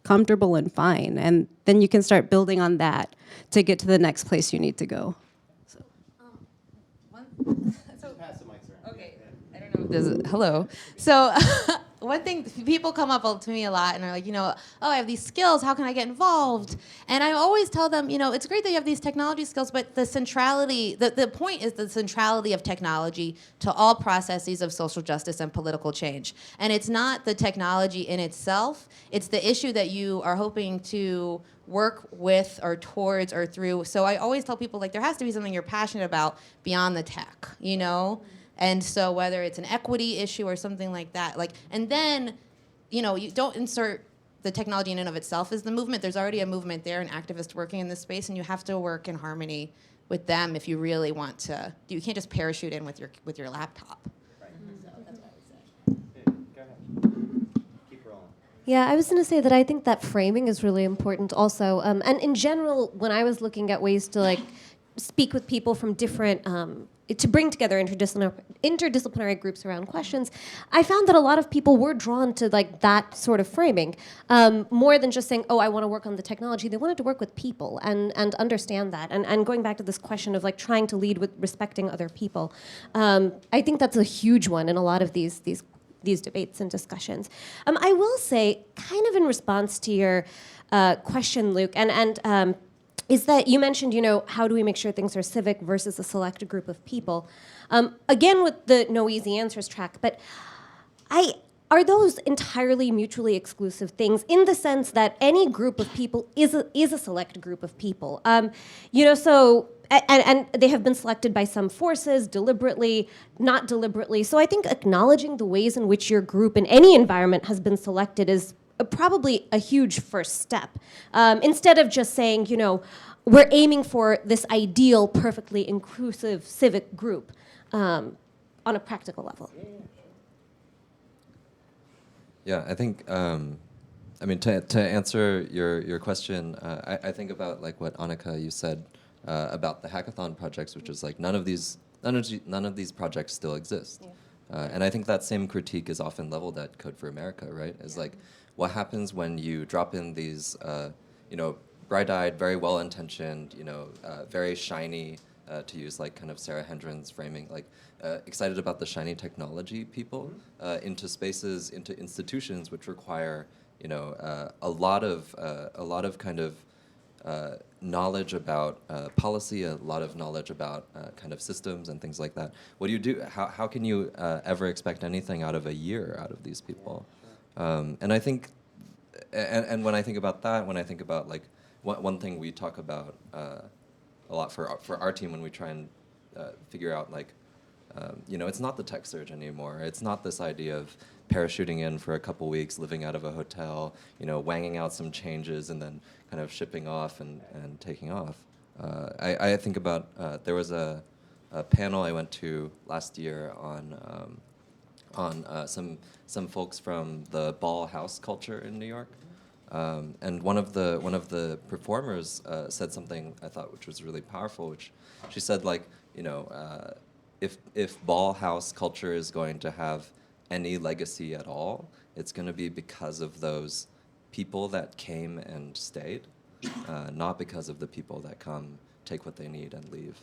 comfortable and fine. And then you can start building on that to get to the next place you need to go. Hello. So one thing, people come up to me a lot and are like, I have these skills, how can I get involved? And I always tell them, it's great that you have these technology skills, but the centrality, the point is the centrality of technology to all processes of social justice and political change. And it's not the technology in itself, it's the issue that you are hoping to work with or towards or through. So I always tell people, like, there has to be something you're passionate about beyond the tech, And so whether it's an equity issue or something like that, and then, you don't insert the technology in and of itself as the movement. There's already a movement there, an activist working in this space, and you have to work in harmony with them if you really want to. You can't just parachute in with your laptop. Right. So that's what I would say. Go ahead. Keep rolling. Yeah, I was going to say that I think that framing is really important also. And in general, when I was looking at ways to speak with people from different, to bring together interdisciplinary groups around questions, I found that a lot of people were drawn to that sort of framing, more than just saying, I want to work on the technology. They wanted to work with people and understand that. And going back to this question of trying to lead with respecting other people, I think that's a huge one in a lot of these debates and discussions. I will say, kind of in response to your question, Luke, and is that you mentioned, how do we make sure things are civic versus a select group of people? Again, with the no easy answers track, but are those entirely mutually exclusive things in the sense that any group of people is a select group of people? So and they have been selected by some forces deliberately, not deliberately. So I think acknowledging the ways in which your group in any environment has been selected is probably a huge first step. Instead of just saying, we're aiming for this ideal, perfectly inclusive civic group on a practical level. Yeah, I think, to answer your question, I think about like what Anika, you said about the hackathon projects, which is like none of these projects still exist. And I think that same critique is often leveled at Code for America, right? It's like, what happens when you drop in these, bright-eyed, very well-intentioned, very shiny, to use like kind of Sarah Hendren's framing, like excited about the shiny technology people into spaces, into institutions which require, a lot of kind of knowledge about policy, a lot of knowledge about kind of systems and things like that. What do you do? How can you ever expect anything out of a year out of these people? And I think, and when I think about that, when I think about like one thing we talk about a lot for our team when we try and figure out like, it's not the tech surge anymore. It's not this idea of parachuting in for a couple weeks, living out of a hotel, wanging out some changes and then kind of shipping off and taking off. I think about, there was a panel I went to last year on some folks from the ball house culture in New York. And one of the performers said something I thought which was really powerful, which she said like, if ball house culture is going to have any legacy at all, it's going to be because of those people that came and stayed, not because of the people that come, take what they need, and leave.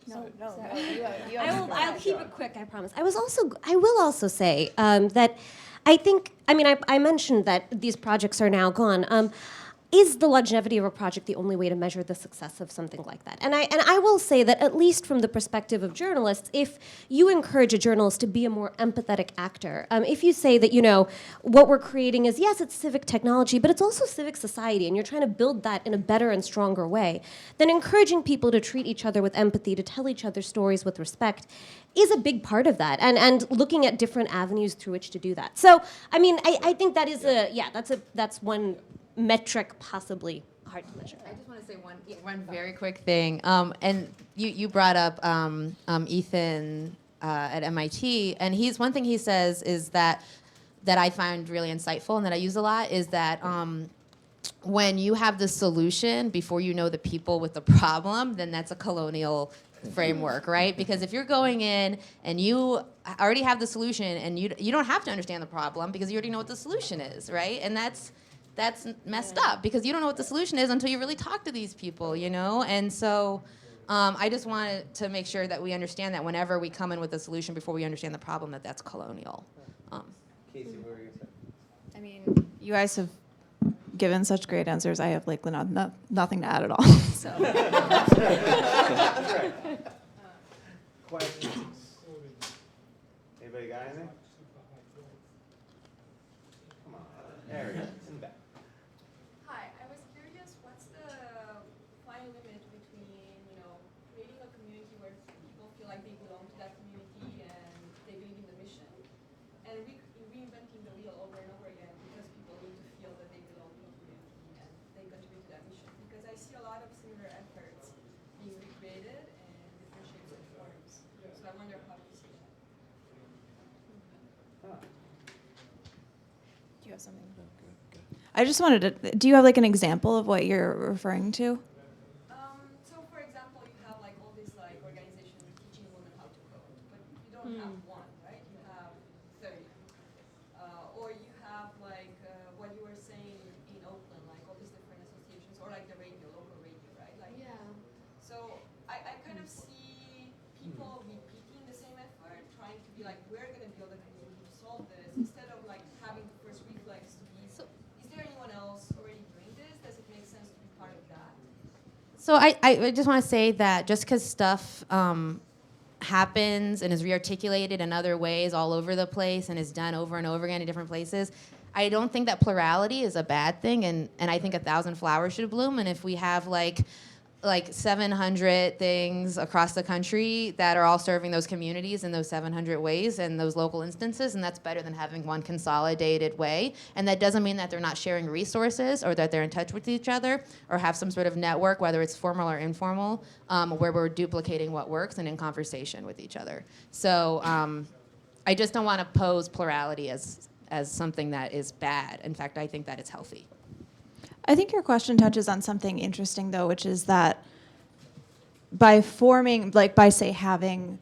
I'll keep it quick, I promise. I will also say that I mentioned that these projects are now gone. Is the longevity of a project the only way to measure the success of something like that? And I will say that at least from the perspective of journalists, if you encourage a journalist to be a more empathetic actor, if you say that, what we're creating is, yes, it's civic technology, but it's also civic society, and you're trying to build that in a better and stronger way, then encouraging people to treat each other with empathy, to tell each other stories with respect, is a big part of that, and looking at different avenues through which to do that. So, I think that is that's one metric possibly hard to measure. I just want to say one very quick thing. And you brought up Ethan at MIT, and one thing he says is that I find really insightful and that I use a lot is that when you have the solution before you know the people with the problem, then that's a colonial framework, right? Because if you're going in and you already have the solution and you don't have to understand the problem because you already know what the solution is, right? And that's messed up because you don't know what the solution is until you really talk to these people, And so I just wanted to make sure that we understand that whenever we come in with a solution before we understand the problem, that's colonial. Casey, what were you saying? You guys have given such great answers. I have nothing to add at all. So. That's right. Questions? Anybody got anything? Come on. There we go. It's in the back. Hi, I was curious, what's the fine limit between, creating a community where people feel like they belong to that community and they believe in the mission, and reinventing the wheel over and over again because people need to feel that they belong to a community and they contribute to that mission. Because I see a lot of similar efforts being recreated in different shapes and forms. So I wonder how you see that. Do you have something? I just wanted to, do you have like an example of what you're referring to? So for example, you have like all these like organizations teaching women how to code, but you don't have one, right? You have 30. Or you have like what you were saying in Oakland, like all these different associations, or like the radio, local radio, right? Like, yeah. So I kind of see people repeating the same effort, trying to be like, we're going to build a community to solve this, instead of like having the first reflex to be, so is there anyone else already doing this? Does it make sense to be part of that? So I just want to say that just because stuff happens and is rearticulated in other ways all over the place and is done over and over again in different places. I don't think that plurality is a bad thing, and I think 1,000 flowers should bloom. And if we have like 700 things across the country that are all serving those communities in those 700 ways and those local instances, and that's better than having one consolidated way. And that doesn't mean that they're not sharing resources or that they're in touch with each other or have some sort of network, whether it's formal or informal, where we're duplicating what works and in conversation with each other. So I just don't want to pose plurality as something that is bad. In fact, I think that it's healthy. I think your question touches on something interesting, though, which is that by forming, like by, say, having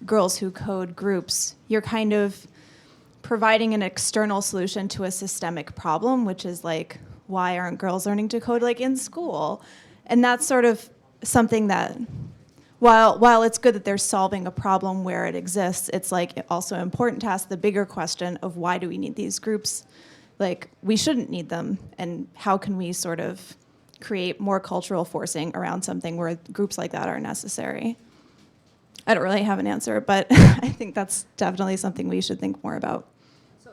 girls who code groups, you're kind of providing an external solution to a systemic problem, which is like, why aren't girls learning to code like in school? And that's sort of something that, while it's good that they're solving a problem where it exists, it's like also important to ask the bigger question of why do we need these groups? Like, we shouldn't need them, and how can we sort of create more cultural forcing around something where groups like that are necessary? I don't really have an answer, but I think that's definitely something we should think more about. So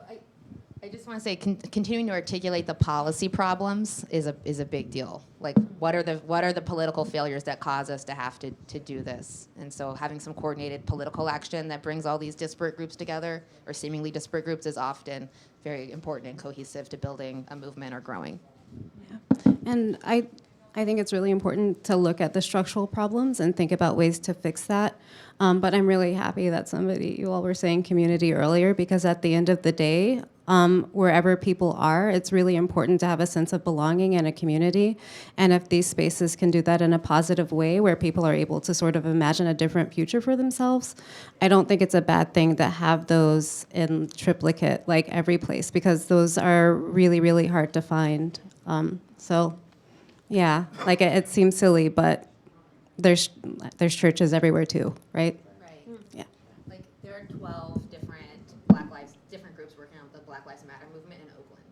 I just want to say, continuing to articulate the policy problems is a big deal. Like, what are the political failures that cause us to have to do this? And so having some coordinated political action that brings all these disparate groups together, or seemingly disparate groups, is often very important and cohesive to building a movement or growing. Yeah. And I think it's really important to look at the structural problems and think about ways to fix that. But I'm really happy that you all were saying community earlier, because at the end of the day, wherever people are, it's really important to have a sense of belonging and a community. And if these spaces can do that in a positive way, where people are able to sort of imagine a different future for themselves, I don't think it's a bad thing to have those in triplicate, like every place, because those are really, really hard to find. So, yeah, like it seems silly, but there's churches everywhere too, right? Right. Yeah. Like, there are 12 different groups working on the Black Lives Matter movement in Oakland.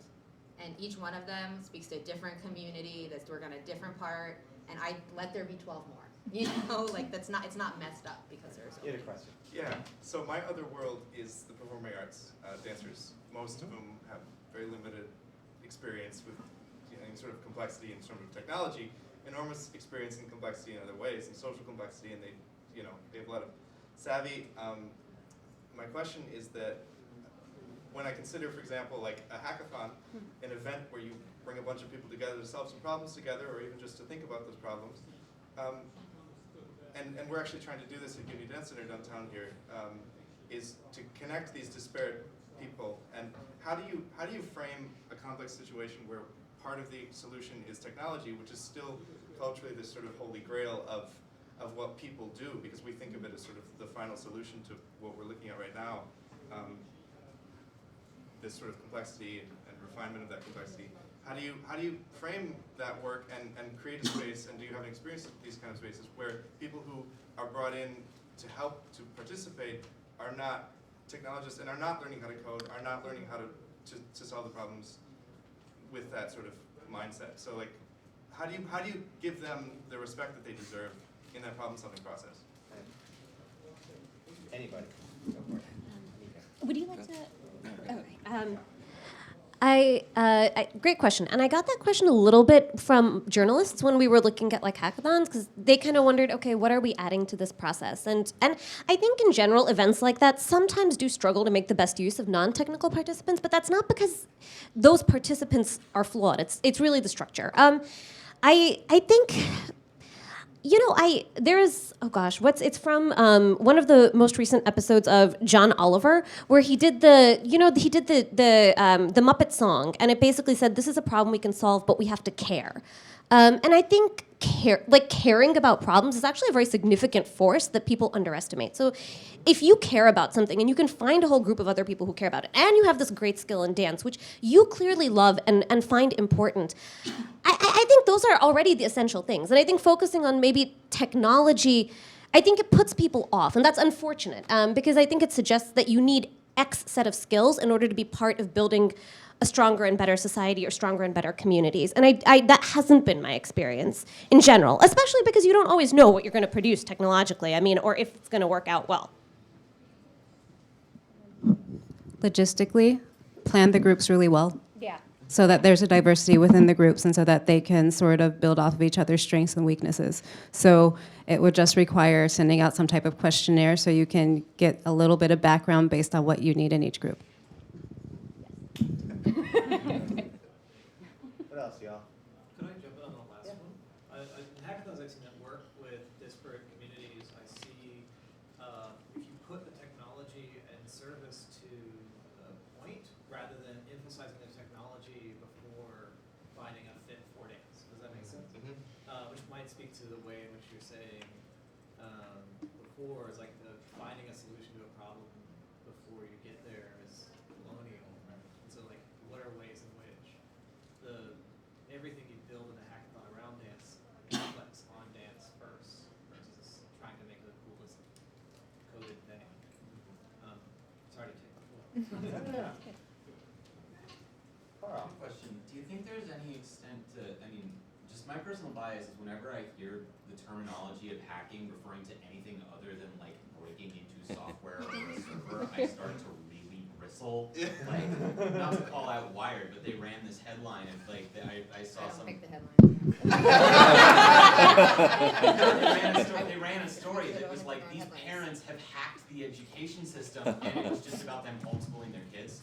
And each one of them speaks to a different community that's working on a different part, and I let there be 12 more. You know, like, it's not messed up because there's. You had a question. Yeah, so my other world is the performing arts dancers, most of whom have very limited experience with any sort of complexity in terms of technology, enormous experience in complexity in other ways, and social complexity, and they have a lot of savvy. My question is that when I consider, for example, like a hackathon, an event where you bring a bunch of people together to solve some problems together, or even just to think about those problems, and we're actually trying to do this at Gupta Dance Center downtown here, is to connect these disparate people. And how do you frame a complex situation where part of the solution is technology, which is still culturally this sort of holy grail of what people do, because we think of it as sort of the final solution to what we're looking at right now, this sort of complexity and refinement of that complexity. How do you frame that work and create a space, and do you have an experience of these kind of spaces where people who are brought in to help to participate are not technologists and are not learning how to code, are not learning how to solve the problems with that sort of mindset? So, like, how do you give them the respect that they deserve in that problem-solving process? Anybody? Go for it. Would you like to? Okay. Great question. And I got that question a little bit from journalists when we were looking at like hackathons, because they kind of wondered, okay, what are we adding to this process? And I think in general, events like that sometimes do struggle to make the best use of non-technical participants, but that's not because those participants are flawed. It's really the structure. I think, it's from one of the most recent episodes of John Oliver, where he did the Muppet song, and it basically said, this is a problem we can solve, but we have to care. And I think caring about problems is actually a very significant force that people underestimate. So if you care about something and you can find a whole group of other people who care about it, and you have this great skill in dance, which you clearly love and find important, I think those are already the essential things. And I think focusing on maybe technology, I think it puts people off. And that's unfortunate, because I think it suggests that you need X set of skills in order to be part of building a stronger and better society or stronger and better communities. And that hasn't been my experience in general, especially because you don't always know what you're going to produce technologically, or if it's going to work out well. Logistically, plan the groups really well. Yeah. So that there's a diversity within the groups and so that they can sort of build off of each other's strengths and weaknesses. So it would just require sending out some type of questionnaire so you can get a little bit of background based on what you need in each group. What else, y'all? Could I jump in on the last one? In hackathons, I've seen that work with disparate communities. I see if you put the technology and service to a point rather than emphasizing the technology before finding a fit for dance. Does that make sense? Which might speak to the way in which you're saying before is like the finding a solution to a problem before you get there is colonial. Right? And so like, what are ways in which everything you build in a hackathon around dance reflects on dance first versus trying to make it the coolest coded thing. Sorry to take that. Question: do you think there's any extent to? Just my personal bias is whenever I hear the terminology of hacking referring to anything other than like breaking into software or a server, I start to really bristle. Like, not to call out Wired, but they ran this headline of like I saw some. Pick the headline. They ran a story that was like these parents have hacked the education system, and it was just about them homeschooling their kids.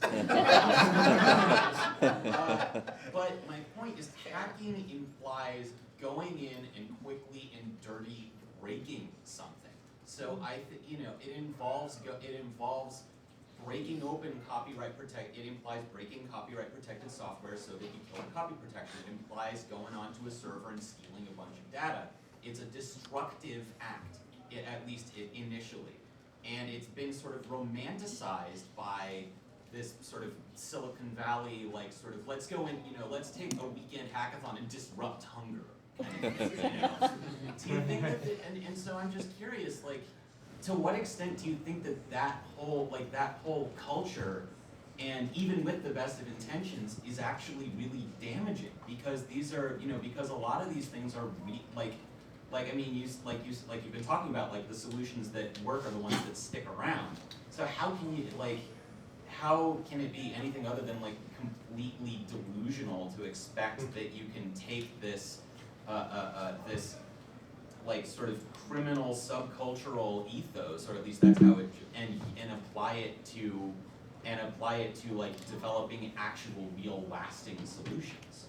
But my point is, hacking implies going in and quickly and dirty breaking something. So it involves breaking open it implies breaking copyright protected software so that you kill the copy protection. It implies going onto a server and stealing a bunch of data. It's a destructive act, at least initially. And it's been sort of romanticized by this sort of Silicon Valley, like sort of, let's go in, let's take a weekend hackathon and disrupt hunger. Kind of, Do you think that, and so I'm just curious, like, to what extent do you think that whole culture, and even with the best of intentions, is actually really damaging? Because these are, because a lot of these things are you've been talking about, like the solutions that work are the ones that stick around. So how can it be anything other than like completely delusional to expect that you can take this this like sort of criminal subcultural ethos, or at least that's how it, and apply it to like developing actual real lasting solutions?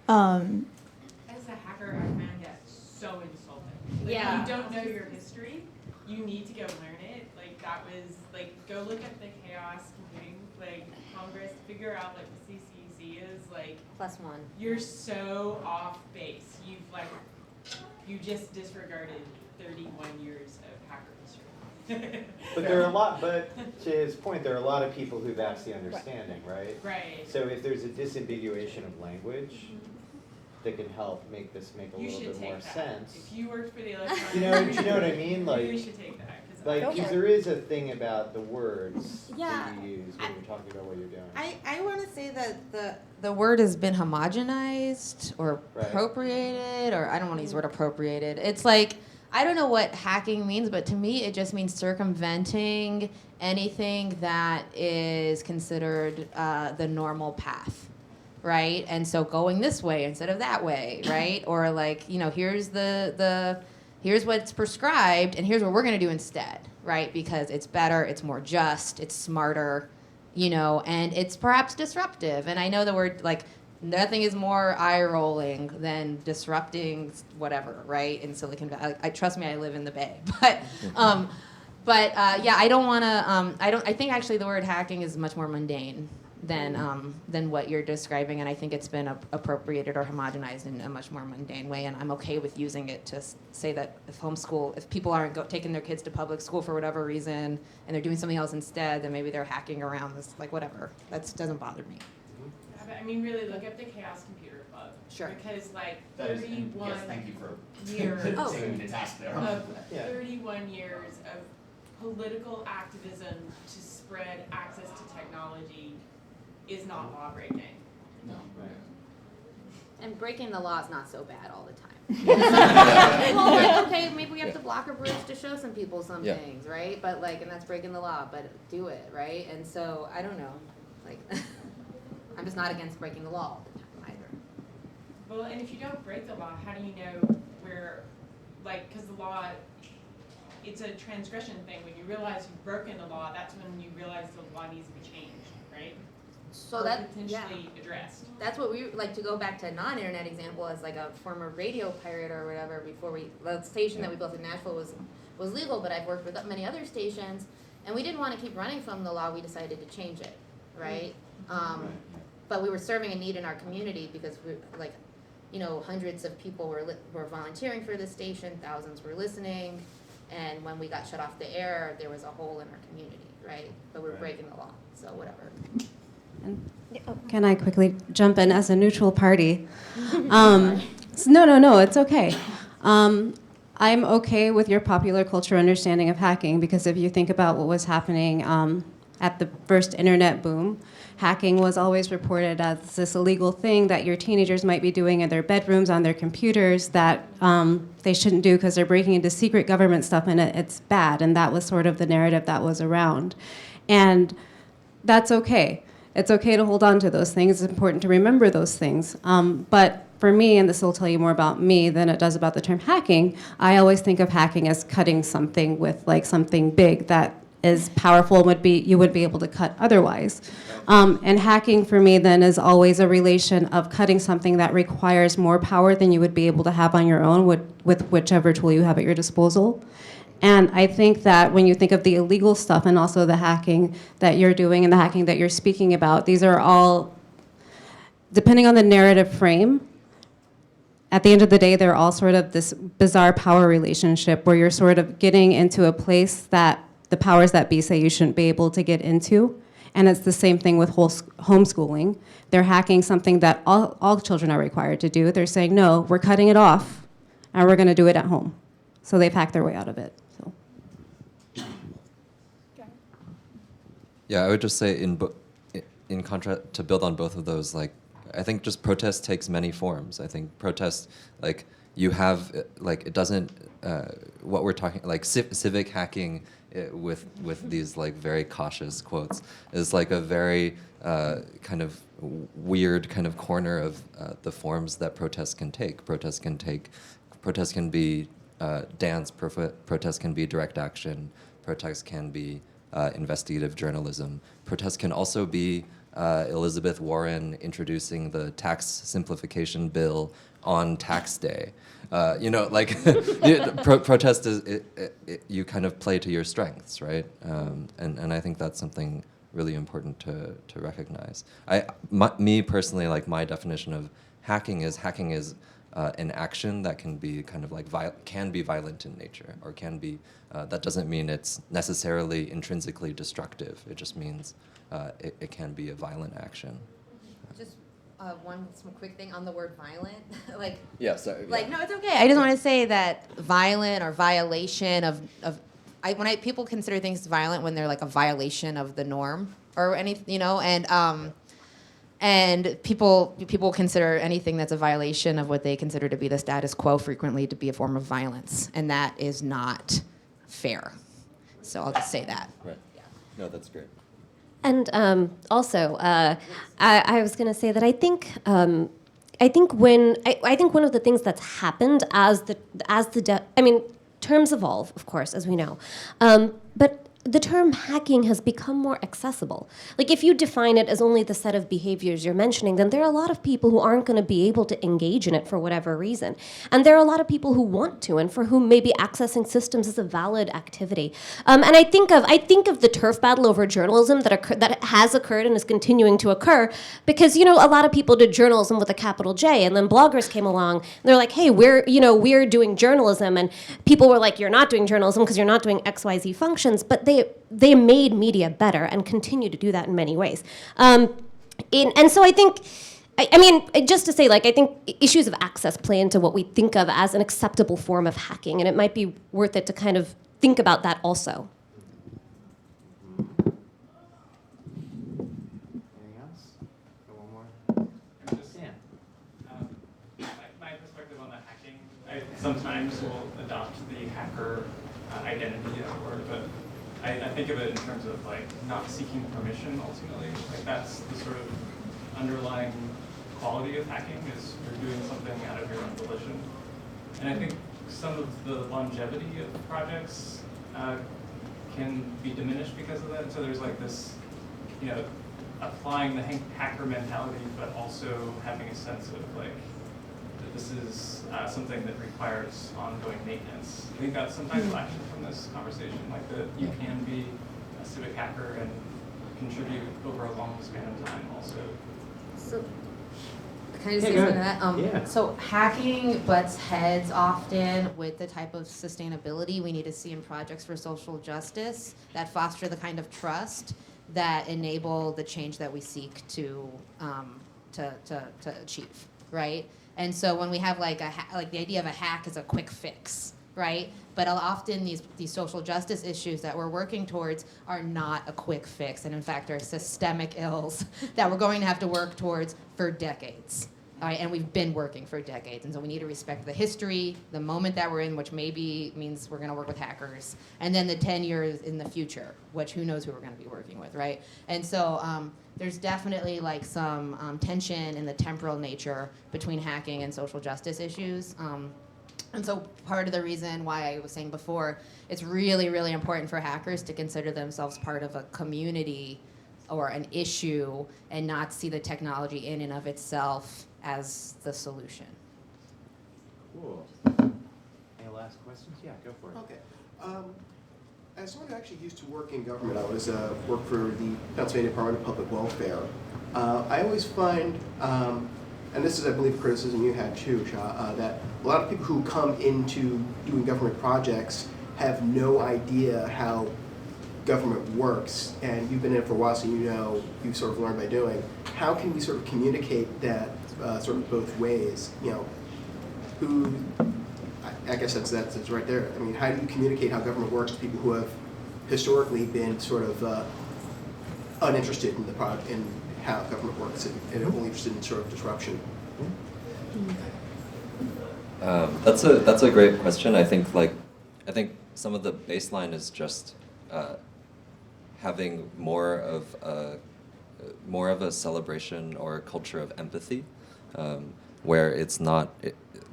As a hacker, I find that so insulting. Like, Yeah. if you don't know your history, you need to go learn it. Like, that was, like, go look at the chaos computing, like, Congress, figure out, like, the CCC is, like... +1. You're so off base. You just disregarded 31 years of hacker history. But there are but to his point, there are a lot of people who that's the understanding, right? Right. So if there's a disambiguation of language that can help make this make a You little should bit take more that. sense. If you worked for the electronic... Do you know what I mean? Like, you should take that. Because there is a thing about the words Yeah. that you use when you're talking about what you're doing. I want to say that the word has been homogenized or appropriated, or I don't want to use the word appropriated. It's like, I don't know what hacking means, but to me it just means circumventing anything that is considered the normal path, right? And so going this way instead of that way, right? Or like, here's here's what's prescribed, and here's what we're going to do instead, right? Because it's better, it's more just, it's smarter, and it's perhaps disruptive. And I know the word, like, nothing is more eye-rolling than disrupting whatever, right? In Silicon Valley. Trust me, I live in the Bay. But yeah, I don't want to, I think actually the word hacking is much more mundane than what you're describing, and I think it's been appropriated or homogenized in a much more mundane way, and I'm okay with using it to say that if people aren't taking their kids to public school for whatever reason, and they're doing something else instead, then maybe they're hacking around this, like, whatever. That doesn't bother me. Yeah, but I mean, really look up the Chaos Computer Club. Sure. Because, like, That is, 31 yes, thank you for years taking me to task there. of 31 years of political activism to spread access to technology is not law breaking. No, right. And breaking the law is not so bad all the time. Well, like, okay, maybe we have to block a bridge to show some people some things, right? But like, and that's breaking the law, but do it, right? And so, I don't know, like, I'm just not against breaking the law all the time either. Well, and if you don't break the law, how do you know where, like, because the law, it's a transgression thing. When you realize you've broken the law, that's when you realize the law needs to be changed, right? So or that potentially addressed. That's what we like to go back to a non-internet example as like a former radio pirate or whatever. Before the station that we built in Nashville was legal, but I've worked with many other stations, and we didn't want to keep running from the law. We decided to change it, right? But we were serving a need in our community because we like, you know, hundreds of people were volunteering for this station, thousands were listening, and when we got shut off the air, there was a hole in our community, right? But we were breaking the law, so whatever. Can I quickly jump in as a neutral party? No, it's okay. I'm okay with your popular culture understanding of hacking because if you think about what was happening at the first internet boom, hacking was always reported as this illegal thing that your teenagers might be doing in their bedrooms on their computers that they shouldn't do because they're breaking into secret government stuff and it's bad. And that was sort of the narrative that was around. And that's okay. It's okay to hold on to those things. It's important to remember those things. But for me, and this will tell you more about me than it does about the term hacking, I always think of hacking as cutting something with like something big that is powerful and you would be able to cut otherwise. And hacking for me then is always a relation of cutting something that requires more power than you would be able to have on your own with whichever tool you have at your disposal. And I think that when you think of the illegal stuff and also the hacking that you're doing and the hacking that you're speaking about, these are all, depending on the narrative frame, at the end of the day, they're all sort of this bizarre power relationship where you're sort of getting into a place that the powers that be say you shouldn't be able to get into. And it's the same thing with homeschooling. They're hacking something that all children are required to do. They're saying, no, we're cutting it off, and we're going to do it at home. So they've hacked their way out of it. Yeah, I would just say in contrast to build on both of those, like I think just protest takes many forms. I think protest, like you have, like it doesn't, what we're talking, like civic hacking with these like very cautious quotes is like a very kind of weird kind of corner of the forms that protests can take. Protests can be dance, protests can be direct action, protests can be investigative journalism. Protests can also be Elizabeth Warren introducing the tax simplification bill on tax day. You know, like protest is you kind of play to your strengths, right? And I think that's something really important to recognize. Me personally, like my definition of hacking is an action that can be kind of like can be violent in nature, or can be. That doesn't mean it's necessarily intrinsically destructive. It just means it can be a violent action. Just one quick thing on the word violent, like. Yeah, sorry. Like no, it's okay. I just want to say that violent or violation of people consider things violent when they're like a violation of the norm or anything, you know, and people consider anything that's a violation of what they consider to be the status quo frequently to be a form of violence, and that is not fair. So I'll just say that. Right. Yeah. No, that's great. And also, I was going to say that I think one of the things that's happened as terms evolve, of course, as we know, but the term hacking has become more accessible. Like if you define it as only the set of behaviors you're mentioning, then there are a lot of people who aren't going to be able to engage in it for whatever reason. And there are a lot of people who want to and for whom maybe accessing systems is a valid activity. And I think of the turf battle over journalism that has occurred and is continuing to occur because, you know, a lot of people did journalism with a capital J, and then bloggers came along and they're like, hey, we're doing journalism, and people were like, you're not doing journalism because you're not doing XYZ functions, but they made media better and continue to do that in many ways. And so I think, just to say, like, I think issues of access play into what we think of as an acceptable form of hacking, and it might be worth it to kind of think about that also. Anything else? sometimes we'll adopt the hacker identity at work, but I think of it in terms of like not seeking permission ultimately. Like that's the sort of underlying quality of hacking is you're doing something out of your own volition. And I think some of the longevity of projects can be diminished because of that. So there's like this, you know, applying the hacker mentality, but also having a sense of like, that this is something that requires ongoing maintenance. I think that's sometimes lacking from this conversation, like that you can be a civic hacker and contribute over a long span of time also. So, can I just say something to that? So hacking butts heads often with the type of sustainability we need to see in projects for social justice that foster the kind of trust that enable the change that we seek to achieve, right? And so when we have like the idea of a hack as a quick fix, right? But often these social justice issues that we're working towards are not a quick fix, and in fact are systemic ills that we're going to have to work towards for decades. All right, and we've been working for decades, and so we need to respect the history, the moment that we're in, which maybe means we're going to work with hackers, and then the 10 years in the future, which who knows who we're going to be working with, right? And so there's definitely like some tension in the temporal nature between hacking and social justice issues. And so part of the reason why I was saying before, it's really, really important for hackers to consider themselves part of a community or an issue and not see the technology in and of itself as the solution. Cool. Any last questions? Yeah, go for it. Okay. As someone who actually used to work in government, I was worked for the Pennsylvania Department of Public Welfare. I always find, and this is, I believe, a criticism you had too, Shah, that a lot of people who come into doing government projects have no idea how government works, and you've been in it for a while, so you know, you've sort of learned by doing. How can we sort of communicate that sort of both ways? You know, who, I guess that's right there. I mean, how do you communicate how government works to people who have historically been sort of uninterested in the product, in how government works, and only interested in sort of disruption? That's a great question. I think some of the baseline is just having more of a celebration or a culture of empathy, where it's not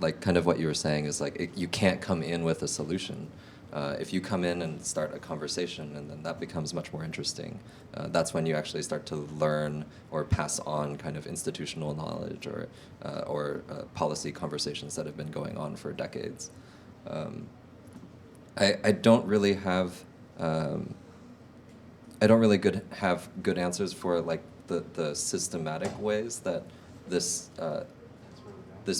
like kind of what you were saying is like you can't come in with a solution. If you come in and start a conversation, and then that becomes much more interesting. That's when you actually start to learn or pass on kind of institutional knowledge or policy conversations that have been going on for decades. I don't really have have good answers for like the systematic ways that this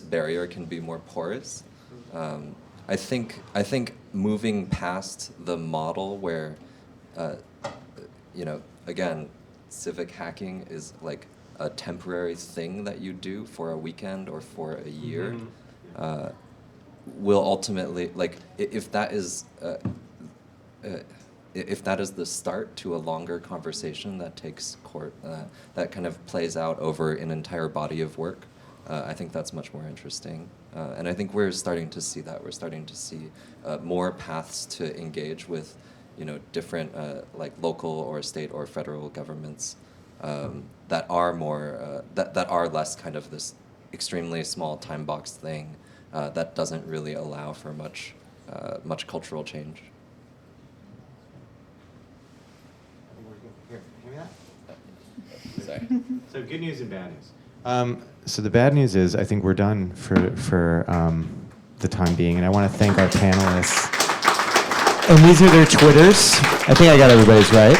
barrier can be more porous. I think moving past the model where, again, civic hacking is like a temporary thing that you do for a weekend or for a year, will ultimately, like, if that is the start to a longer conversation that takes that kind of plays out over an entire body of work, I think that's much more interesting. And I think we're starting to see that. We're starting to see more paths to engage with, different like local or state or federal governments that are more that are less kind of this extremely small time box thing that doesn't really allow for much cultural change. Here, give me that. Sorry. So good news and bad news. So the bad news is I think we're done for the time being, and I want to thank our panelists. And these are their Twitters. I think I got everybody's right.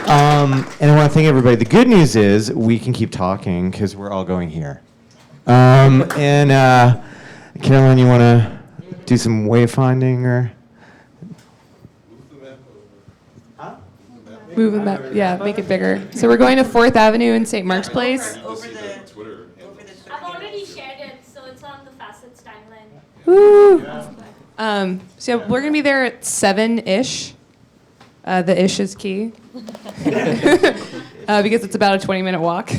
And I want to thank everybody. The good news is we can keep talking because we're all going here. And Caroline, you want to do some wayfinding or? Move them back. Yeah, make it bigger. So we're going to 4th Avenue and St. Mark's Place. I've already shared it, so it's on the Facets timeline. Woo! So we're going to be there at 7-ish. The ish is key. Because it's about a 20-minute walk.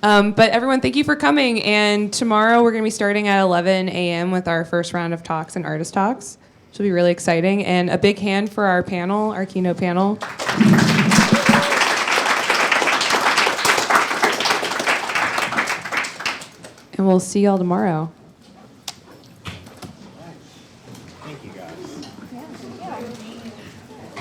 But everyone, thank you for coming. And tomorrow we're going to be starting at 11 a.m. with our first round of talks and artist talks, which will be really exciting. And a big hand for our panel, our keynote panel. And we'll see y'all tomorrow. Thank you, guys.